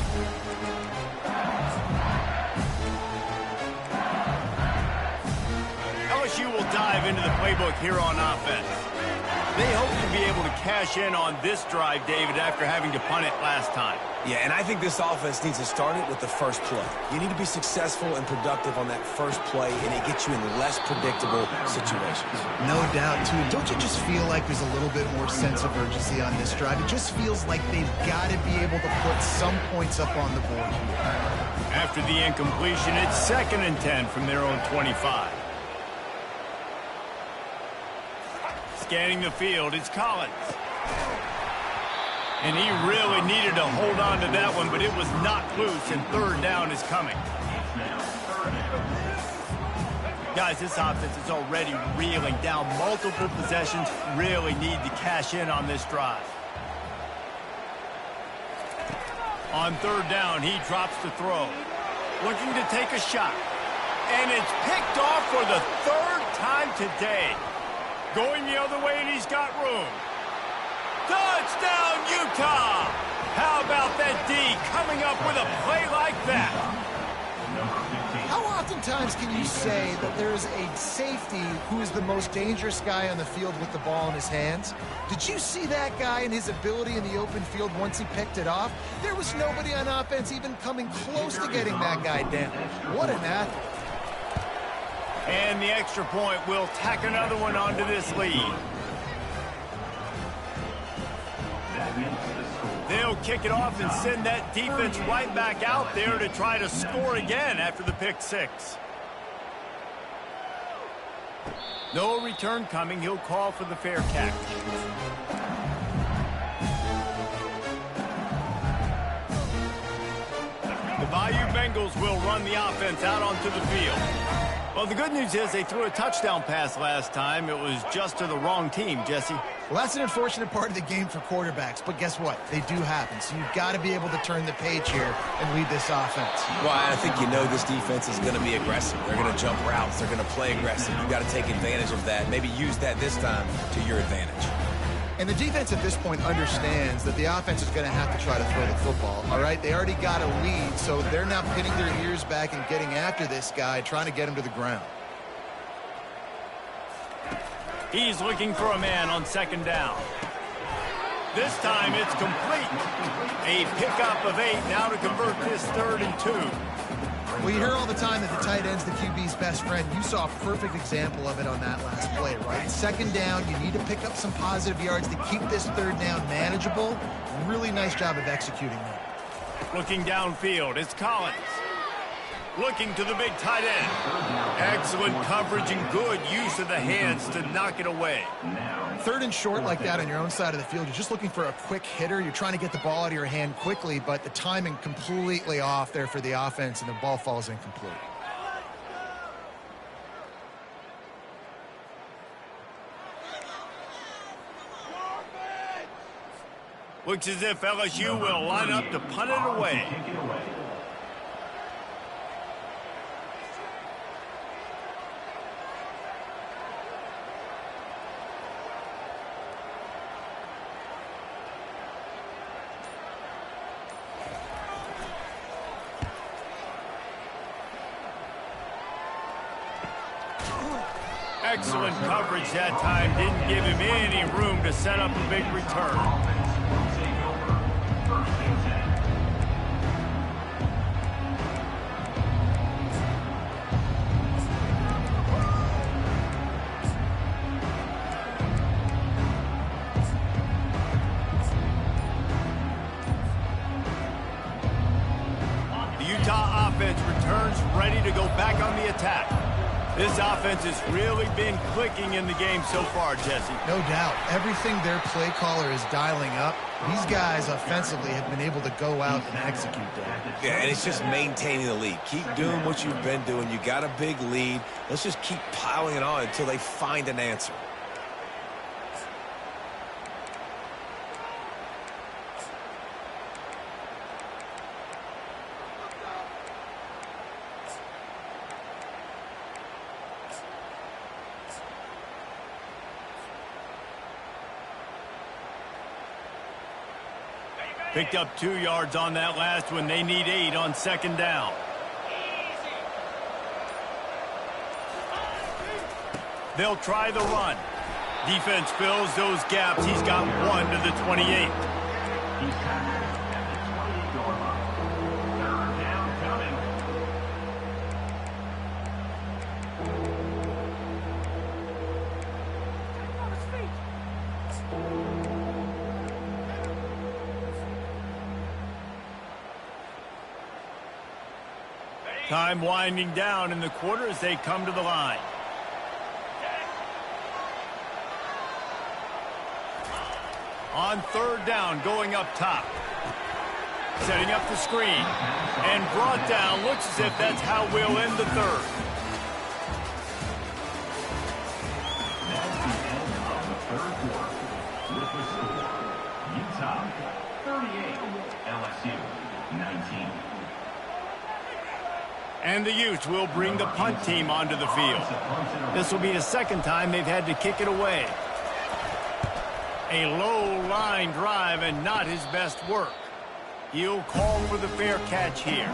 LSU LSU will dive into the playbook here on offense. They hope to be able to cash in on this drive, David, after having to punt it last time. Yeah, and I think this offense needs to start it with the first play. You need to be successful and productive on that first play, and it gets you in less predictable situations. No doubt, too. Don't you just feel like there's a little bit more sense of urgency on this drive? It just feels like they've got to be able to put some points up on the board here. After the incompletion, it's 2nd and 10 from their own 25. Scanning the field, it's Collins. And he really needed to hold on to that one, but it was knocked loose, and 3rd down is coming. Guys, this offense is already reeling down. Multiple possessions, really need to cash in on this drive. On 3rd down, he drops the throw. Looking to take a shot. And it's picked off for the 3rd time today. Going the other way, and he's got room. Touchdown, Utah! How about that D coming up with a play like that? How oftentimes can you say that there's a safety who is the most dangerous guy on the field with the ball in his hands? Did you see that guy and his ability in the open field once he picked it off? There was nobody on offense even coming close to getting that guy down. What an athlete. And the extra point will tack another one onto this lead. They'll kick it off and send that defense right back out there to try to score again after the pick 6. No return coming. He'll call for the fair catch. The Bayou Bengals will run the offense out onto the field. Well, the good news is they threw a touchdown pass last time. It was just to the wrong team, Jesse. Well, that's an unfortunate part of the game for quarterbacks, but guess what? They do happen, so you've got to be able to turn the page here and lead this offense. Well, I think you know this defense is going to be aggressive. They're going to jump routes. They're going to play aggressive. You've got to take advantage of that. Maybe use that this time to your advantage. And the defense at this point understands that the offense is going to have to try to throw the football, all right? They already got a lead, so they're now pinning their ears back and getting after this guy, trying to get him to the ground. He's looking for a man on 2nd down. This time it's complete. A pickup of 8 now to convert this 3rd and 2. Well, you hear all the time that the tight end's the QB's best friend. You saw a perfect example of it on that last play, right? 2nd down, you need to pick up some positive yards to keep this 3rd down manageable. Really nice job of executing that. Looking downfield, it's Collins. Looking to the big tight end. Excellent coverage and good use of the hands to knock it away. 3rd and short like that on your own side of the field, you're just looking for a quick hitter. You're trying to get the ball out of your hand quickly, but the timing completely off there for the offense, and the ball falls incomplete. Looks as if LSU will line up to punt it away. Excellent coverage that time. Didn't give him any room to set up a big return. The Utah offense returns ready to go back on the attack. This offense has really been clicking in the game so far, Jesse. No doubt. Everything their play caller is dialing up, these guys offensively have been able to go out and execute that. Yeah, and it's just maintaining the lead. Keep doing what you've been doing. You got a big lead. Let's just keep piling it on until they find an answer. Picked up 2 yards on that last one. They need 8 on 2nd down. They'll try the run. Defense fills those gaps. He's got one to the 28. He's tackled at the 28-yard line. Third down coming. Time winding down in the quarter as they come to the line. On third down, going up top. Setting up the screen. And brought down. Looks as if that's how we'll end the third. That's the end of the third quarter. With the score, Utah 38, LSU 19. And the Utes will bring the punt team onto the field. This will be the second time they've had to kick it away. A low line drive and not his best work. He'll call for the fair catch here.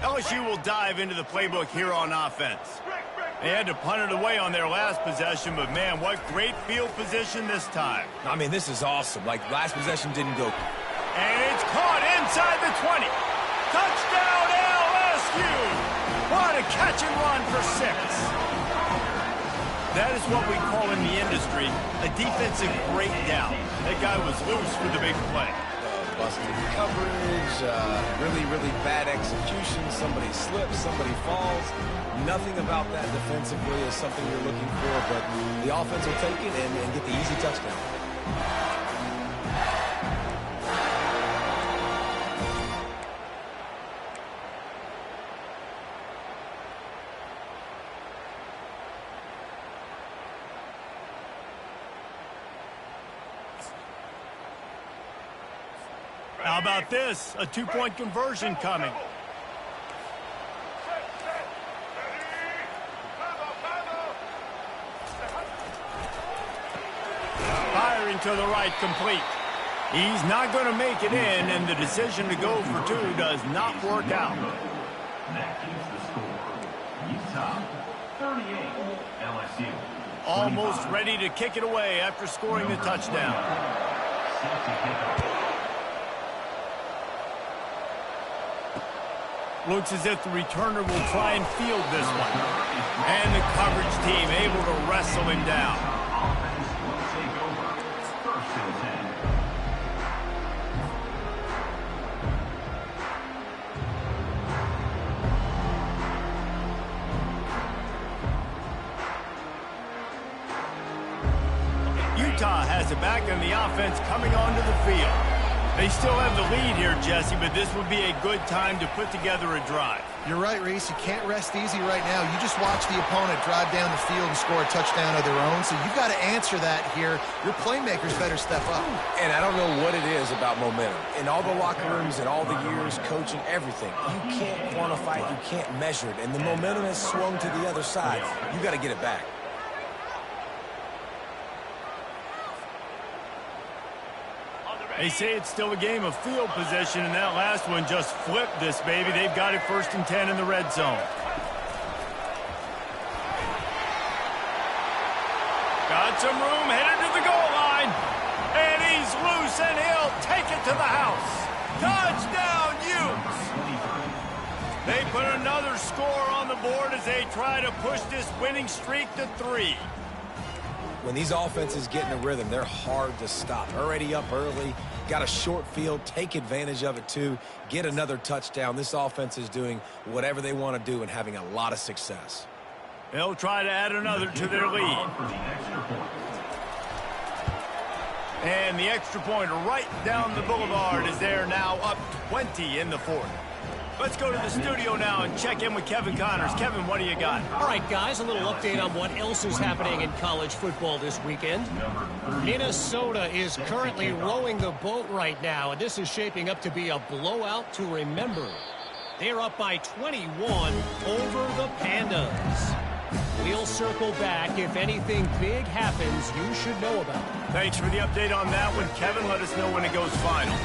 LSU will dive into the playbook here on offense. They had to punt it away on their last possession, but man, what great field position this time. I mean, this is awesome. Like, last possession didn't go. And it's caught inside the 20. Touchdown, LSU! What a catch and run for 6. That is what we call in the industry a defensive breakdown. That guy was loose for the big play. Busted coverage, really bad execution. Somebody slips, somebody falls. Nothing about that defensively is something you're looking for, but the offense will take it and get the easy touchdown. How about this? A two-point conversion coming. Firing to the right, complete. He's not going to make it in, and the decision to go for 2 does not work out. That keeps the score. Utah 38, LSU 25. Almost ready to kick it away after scoring the touchdown. Safety kickoff. Looks as if the returner will try and field this one. And the coverage team able to wrestle him down. Offense will take over. First and 10. Utah has it back and the offense coming onto the field. They still have the lead here, Jesse, but this would be a good time to put together a drive. You're right, Reese. You can't rest easy right now. You just watch the opponent drive down the field and score a touchdown of their own, so you've got to answer that here. Your playmakers better step up. And I don't know what it is about momentum. In all the locker rooms and all the years, coaching, everything, you can't quantify it, you can't measure it, and the momentum has swung to the other side. You got to get it back. They say it's still a game of field possession, and that last one just flipped this baby. They've got it 1st and 10 in the red zone. Got some room, headed to the goal line. And he's loose, and he'll take it to the house. Touchdown, Utes! They put another score on the board as they try to push this winning streak to 3. When these offenses get in a rhythm, they're hard to stop. Already up early, got a short field, take advantage of it too, get another touchdown. This offense is doing whatever they want to do and having a lot of success. They'll try to add another to their lead. And the extra point right down the boulevard is there now up 20 in the 4th. Let's go to the studio now and check in with Kevin Connors. Kevin, what do you got? All right, guys, a little update on what else is happening in college football this weekend. Minnesota is currently rowing the boat right now, and this is shaping up to be a blowout to remember. They're up by 21 over the Pandas. We'll circle back. If anything big happens, you should know about it. Thanks for the update on that one, Kevin. Let us know when it goes final.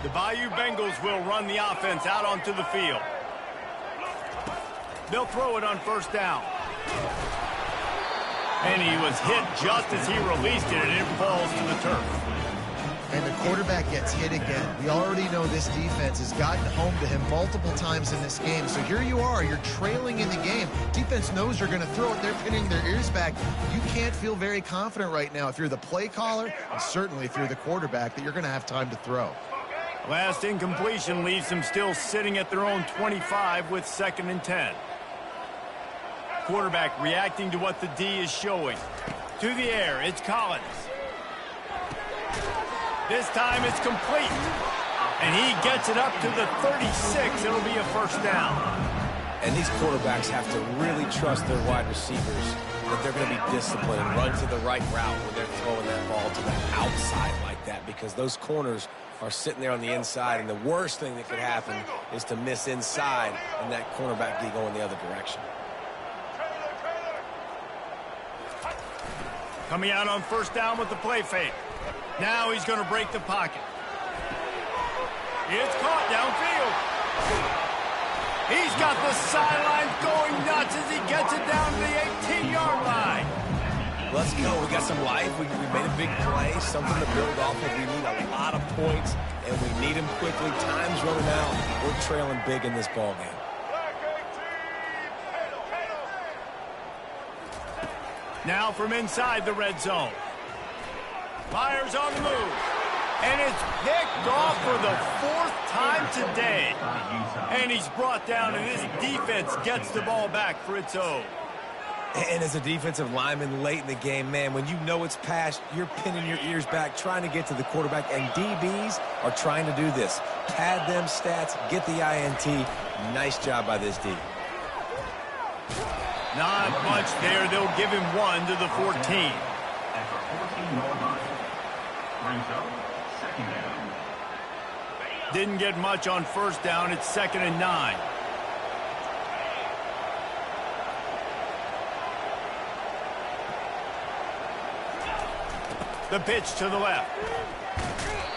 The Bayou Bengals will run the offense out onto the field. They'll throw it on first down. And he was hit just as he released it, and it falls to the turf. And the quarterback gets hit again. We already know this defense has gotten home to him multiple times in this game. So here you are, you're trailing in the game. Defense knows you're going to throw it. They're pinning their ears back. You can't feel very confident right now if you're the play caller, and certainly if you're the quarterback, that you're going to have time to throw. Last incompletion leaves them still sitting at their own 25 with 2nd and 10. Quarterback reacting to what the D is showing. To the air, it's Collins. This time it's complete. And he gets it up to the 36. It'll be a first down. And these quarterbacks have to really trust their wide receivers that they're going to be disciplined and run to the right route when they're throwing that ball to the outside like that, because those corners are sitting there on the inside, and the worst thing that could happen is to miss inside and that cornerback D going the other direction. Coming out on first down with the play fake. Now he's going to break the pocket. It's caught downfield. He's got the sidelines going nuts as he gets it down to the 18-yard line. Let's go. We got some life. We made a big play, something to build off of. We need a lot of points, and we need them quickly. Time's running out. We're trailing big in this ball game. Now from inside the red zone. Myers on the move. And it's picked off for the 4th time today. And he's brought down, and his defense gets the ball back for its own. And as a defensive lineman late in the game, man, when you know it's past, you're pinning your ears back, trying to get to the quarterback. And DBs are trying to do this. Pad them stats, get the INT. Nice job by this D. Not much there. They'll give him 1 to the 14. After 14 yard line. Brings up 2nd down. Didn't get much on first down. It's 2nd and 9. The pitch to the left.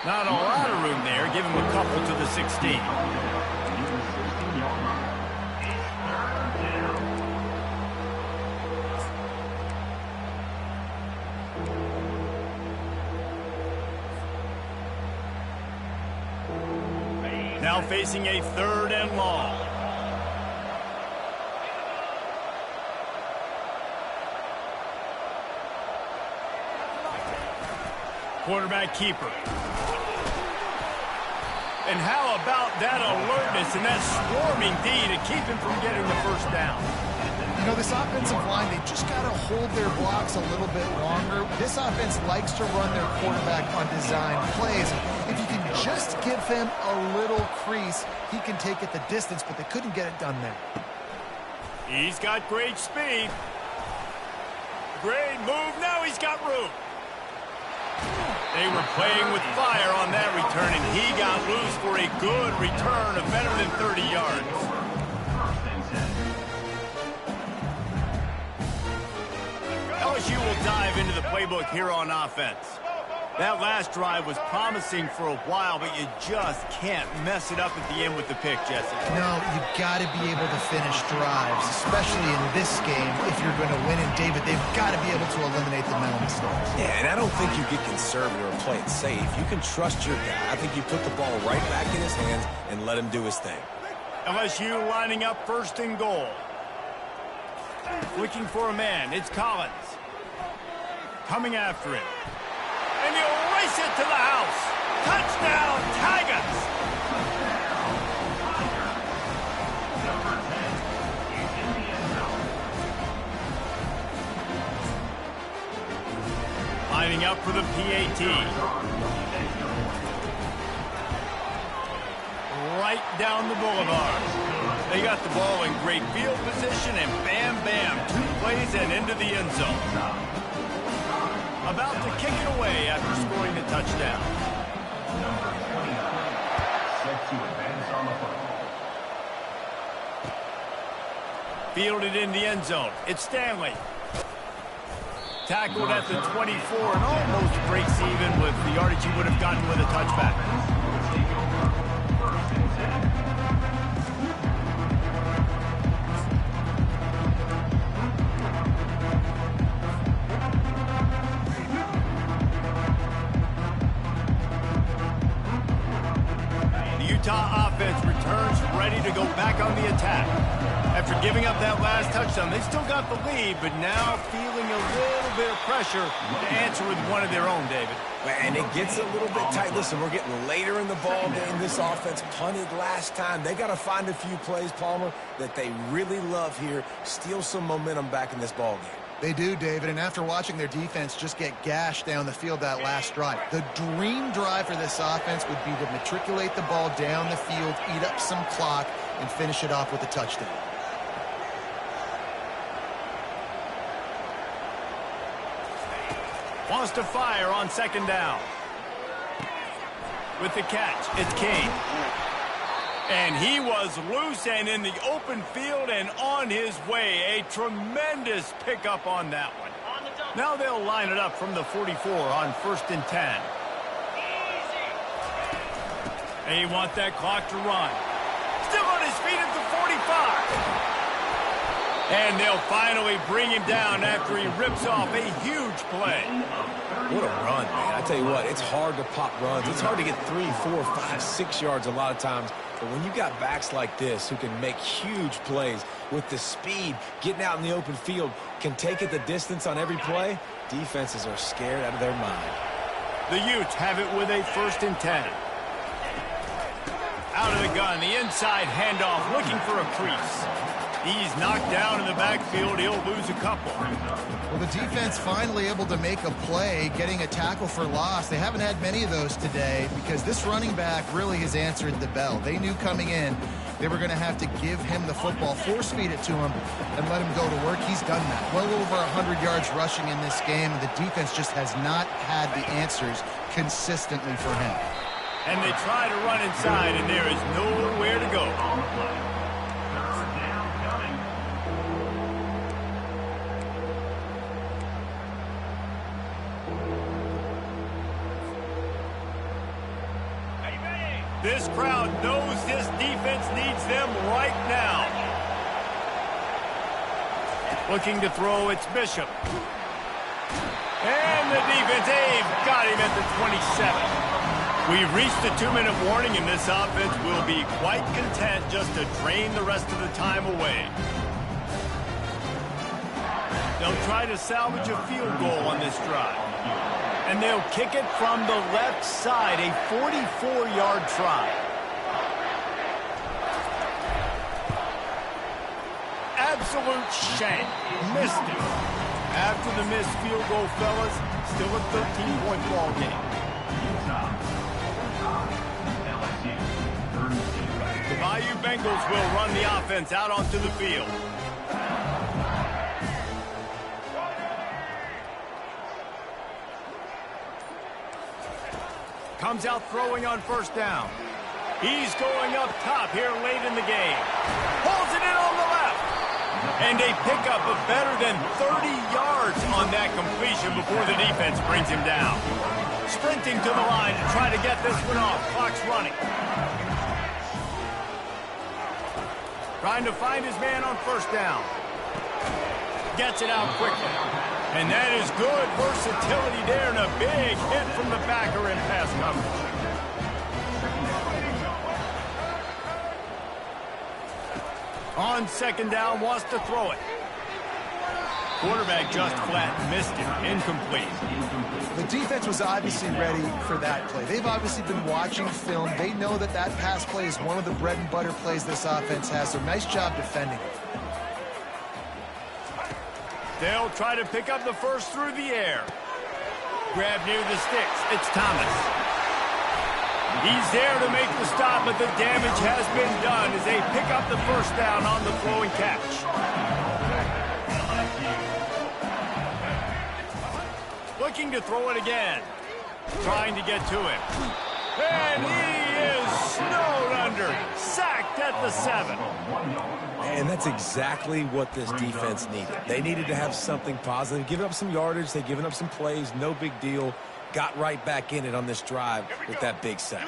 Not a lot of room there. Give him a couple to the 16. Now facing a 3rd and long. Quarterback keeper. And how about that alertness and that swarming D to keep him from getting the first down? You know, this offensive line, they just got to hold their blocks a little bit longer. This offense likes to run their quarterback on design plays. If you can just give him a little crease, he can take it the distance, but they couldn't get it done there. He's got great speed. Great move. Now he's got room. They were playing with fire on that return, and he got loose for a good return of better than 30 yards. LSU will dive into the playbook here on offense. That last drive was promising for a while, but you just can't mess it up at the end with the pick, Jesse. No, you've got to be able to finish drives, especially in this game. If you're going to win in David, they've got to be able to eliminate the mental mistakes. Yeah, and I don't think you get conservative or play it safe. You can trust your guy. I think you put the ball right back in his hands and let him do his thing. LSU lining up 1st and goal. Looking for a man. It's Collins. Coming after him. And he'll race it to the house. Touchdown, Tigers! Lining up for the PAT. Right down the boulevard. They got the ball in great field position, and bam, bam, 2 plays and into the end zone. About to kick it away after scoring the touchdown. Number 29, set to advance on the football. Fielded in the end zone. It's Stanley. Tackled at the 24 and almost breaks even with the yardage he would have gotten with a touchback. on the attack. After giving up that last touchdown, they still got the lead, but now feeling a little bit of pressure to answer with one of their own, David. And it gets a little bit tight. Listen, we're getting later in the ball game. This offense punted last time. They got to find a few plays, Palmer, that they really love here. Steal some momentum back in this ball game. They do, David, and after watching their defense just get gashed down the field that last drive, the dream drive for this offense would be to matriculate the ball down the field, eat up some clock, and finish it off with a touchdown. Wants to fire on second down. With the catch, it's King. And he was loose and in the open field and on his way. A tremendous pickup on that one. Now they'll line it up from the 44 on 1st and 10. They want that clock to run. Still on his feet at the 45. And they'll finally bring him down after he rips off a huge play. What a run, man. I tell you what, it's hard to pop runs. It's hard to get 3, 4, 5, 6 yards a lot of times. But when you got backs like this who can make huge plays with the speed, getting out in the open field, can take it the distance on every play, defenses are scared out of their mind. The Utes have it with a 1st and 10. Out of the gun, the inside handoff, looking for a crease. He's knocked down in the backfield. He'll lose a couple. Well, the defense finally able to make a play, getting a tackle for loss. They haven't had many of those today because this running back really has answered the bell. They knew coming in they were going to have to give him the football, force feed it to him, and let him go to work. He's done that. Well over 100 yards rushing in this game, and the defense just has not had the answers consistently for him. And they try to run inside, and there is nowhere to go. This crowd knows this defense needs them right now. Looking to throw, it's Bishop. And the defense, they've got him at the 27. We've reached the 2-minute warning, and this offense will be quite content just to drain the rest of the time away. They'll try to salvage a field goal on this drive. And they'll kick it from the left side, a 44-yard try. Absolute shank. Missed it. After the missed field goal, fellas, still a 13-point ball game. The Bayou Bengals will run the offense out onto the field. Comes out throwing on 1st down. He's going up top here late in the game. Pulls it in on the left. And a pickup of better than 30 yards on that completion before the defense brings him down. Sprinting to the line to try to get this one off. Clock's running. Trying to find his man on 1st down. Gets it out quickly. And that is good versatility there and a big hit from the backer in pass coverage. On 2nd down, wants to throw it. Quarterback just flat missed it. Incomplete. The defense was obviously ready for that play. They've obviously been watching film. They know that that pass play is one of the bread and butter plays this offense has, so nice job defending it. They'll try to pick up the first through the air. Grab near the sticks. It's Thomas. He's there to make the stop, but the damage has been done as they pick up the 1st down on the throwing catch. Looking to throw it again. Trying to get to him. And he is snowed under. Sacked at the 7. And that's exactly what this defense needed. They needed to have something positive. Giving up some yardage. They've given up some plays. No big deal. Got right back in it on this drive with that big sack.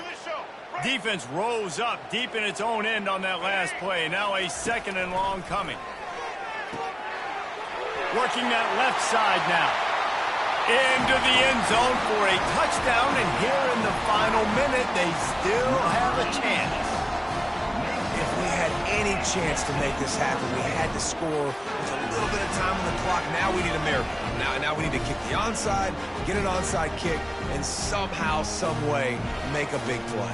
Defense rose up deep in its own end on that last play. Now a 2nd and long coming. Working that left side now. Into the end zone for a touchdown, and here in the final minute, they still have a chance. If we had any any chance to make this happen. We had to score with a little bit of time on the clock. Now we need a miracle. Now we need to kick the onside, get an onside kick, and somehow, some way, make a big play.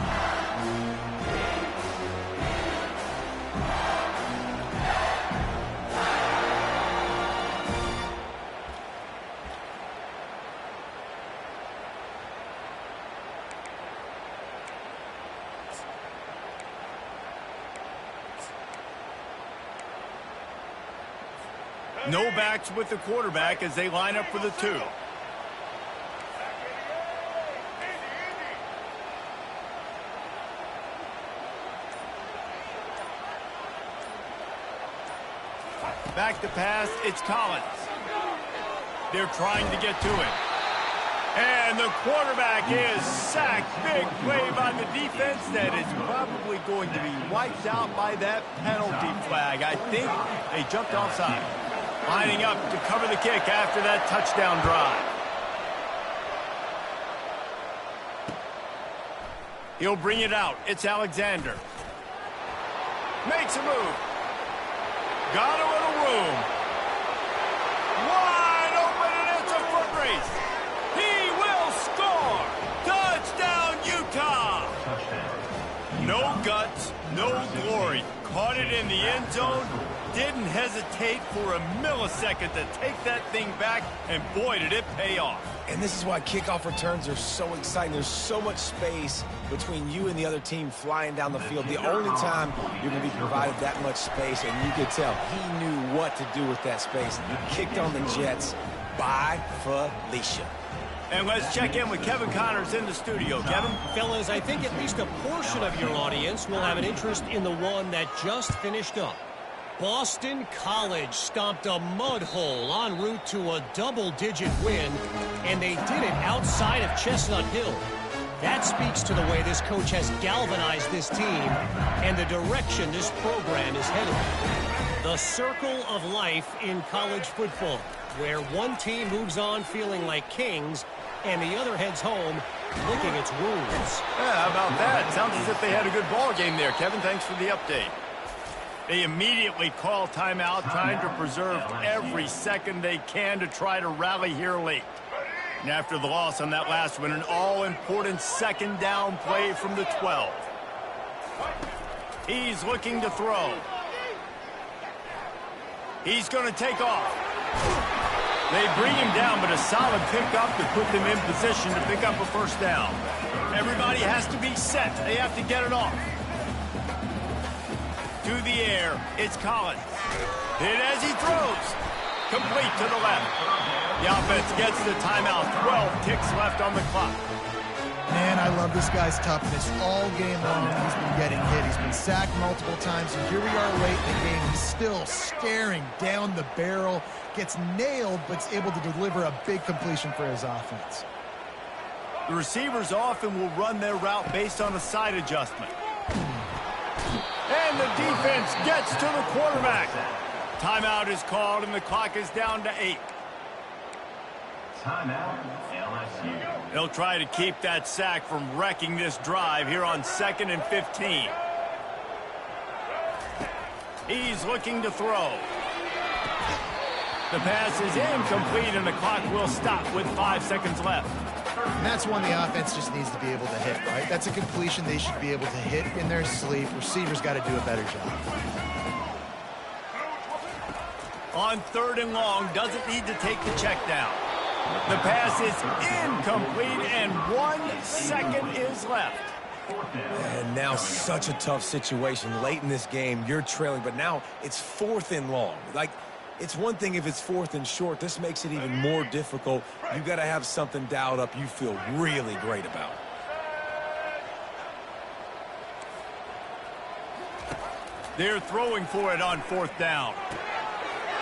No backs with the quarterback as they line up for the 2. Back to pass, it's Collins. They're trying to get to it. And the quarterback is sacked. Big play by the defense that is probably going to be wiped out by that penalty flag. I think they jumped offside. Lining up to cover the kick after that touchdown drive. He'll bring it out. It's Alexander. Makes a move. Got a little room. Wide open, and it's a foot race. He will score. Touchdown, Utah. No guts, no glory. Caught it in the end zone. Didn't hesitate for a millisecond to take that thing back, and boy, did it pay off. And this is why kickoff returns are so exciting. There's so much space between you and the other team flying down the field. The only time you're going to be provided that much space, and you could tell he knew what to do with that space. He kicked on the Jets by Felicia. And let's check in with Kevin Connors in the studio. Kevin? Fellas, I think at least a portion of your audience will have an interest in the one that just finished up. Boston College stomped a mud hole en route to a double-digit win, and they did it outside of Chestnut Hill. That speaks to the way this coach has galvanized this team and the direction this program is headed. The circle of life in college football, where one team moves on feeling like kings and the other heads home licking its wounds. Yeah, how about that? Sounds as if they had a good ball game there. Kevin, thanks for the update. They immediately call timeout, trying to preserve every second they can to try to rally here late. And after the loss on that last one, an all-important second down play from the 12. He's looking to throw. He's going to take off. They bring him down, but a solid pickup to put them in position to pick up a first down. Everybody has to be set. They have to get it off. To the air, it's Collins. Hit as he throws. Complete to the left. The offense gets the timeout. 12 ticks left on the clock. Man, I love this guy's toughness. All game long, he's been getting hit. He's been sacked multiple times, and here we are late in the game. He's still staring down the barrel, gets nailed, but is able to deliver a big completion for his offense. The receivers often will run their route based on a side adjustment. And the defense gets to the quarterback. Timeout is called, and the clock is down to 8. Timeout, LSU. They'll try to keep that sack from wrecking this drive here on 2nd and 15. He's looking to throw. The pass is incomplete, and the clock will stop with 5 seconds left. And that's one the offense just needs to be able to hit, right? That's a completion they should be able to hit in their sleep. Receivers got to do a better job. On 3rd and long, doesn't need to take the check down. The pass is incomplete, and 1 second is left. And now such a tough situation. Late in this game, you're trailing, but now it's 4th and long. Like, it's one thing if it's 4th and short. This makes it even more difficult. You got to have something dialed up you feel really great about. They're throwing for it on 4th down.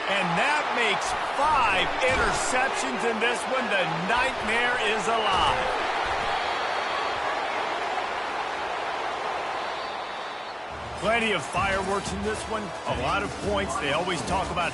And that makes 5 interceptions in this one. The nightmare is alive. Plenty of fireworks in this one. A lot of points. They always talk about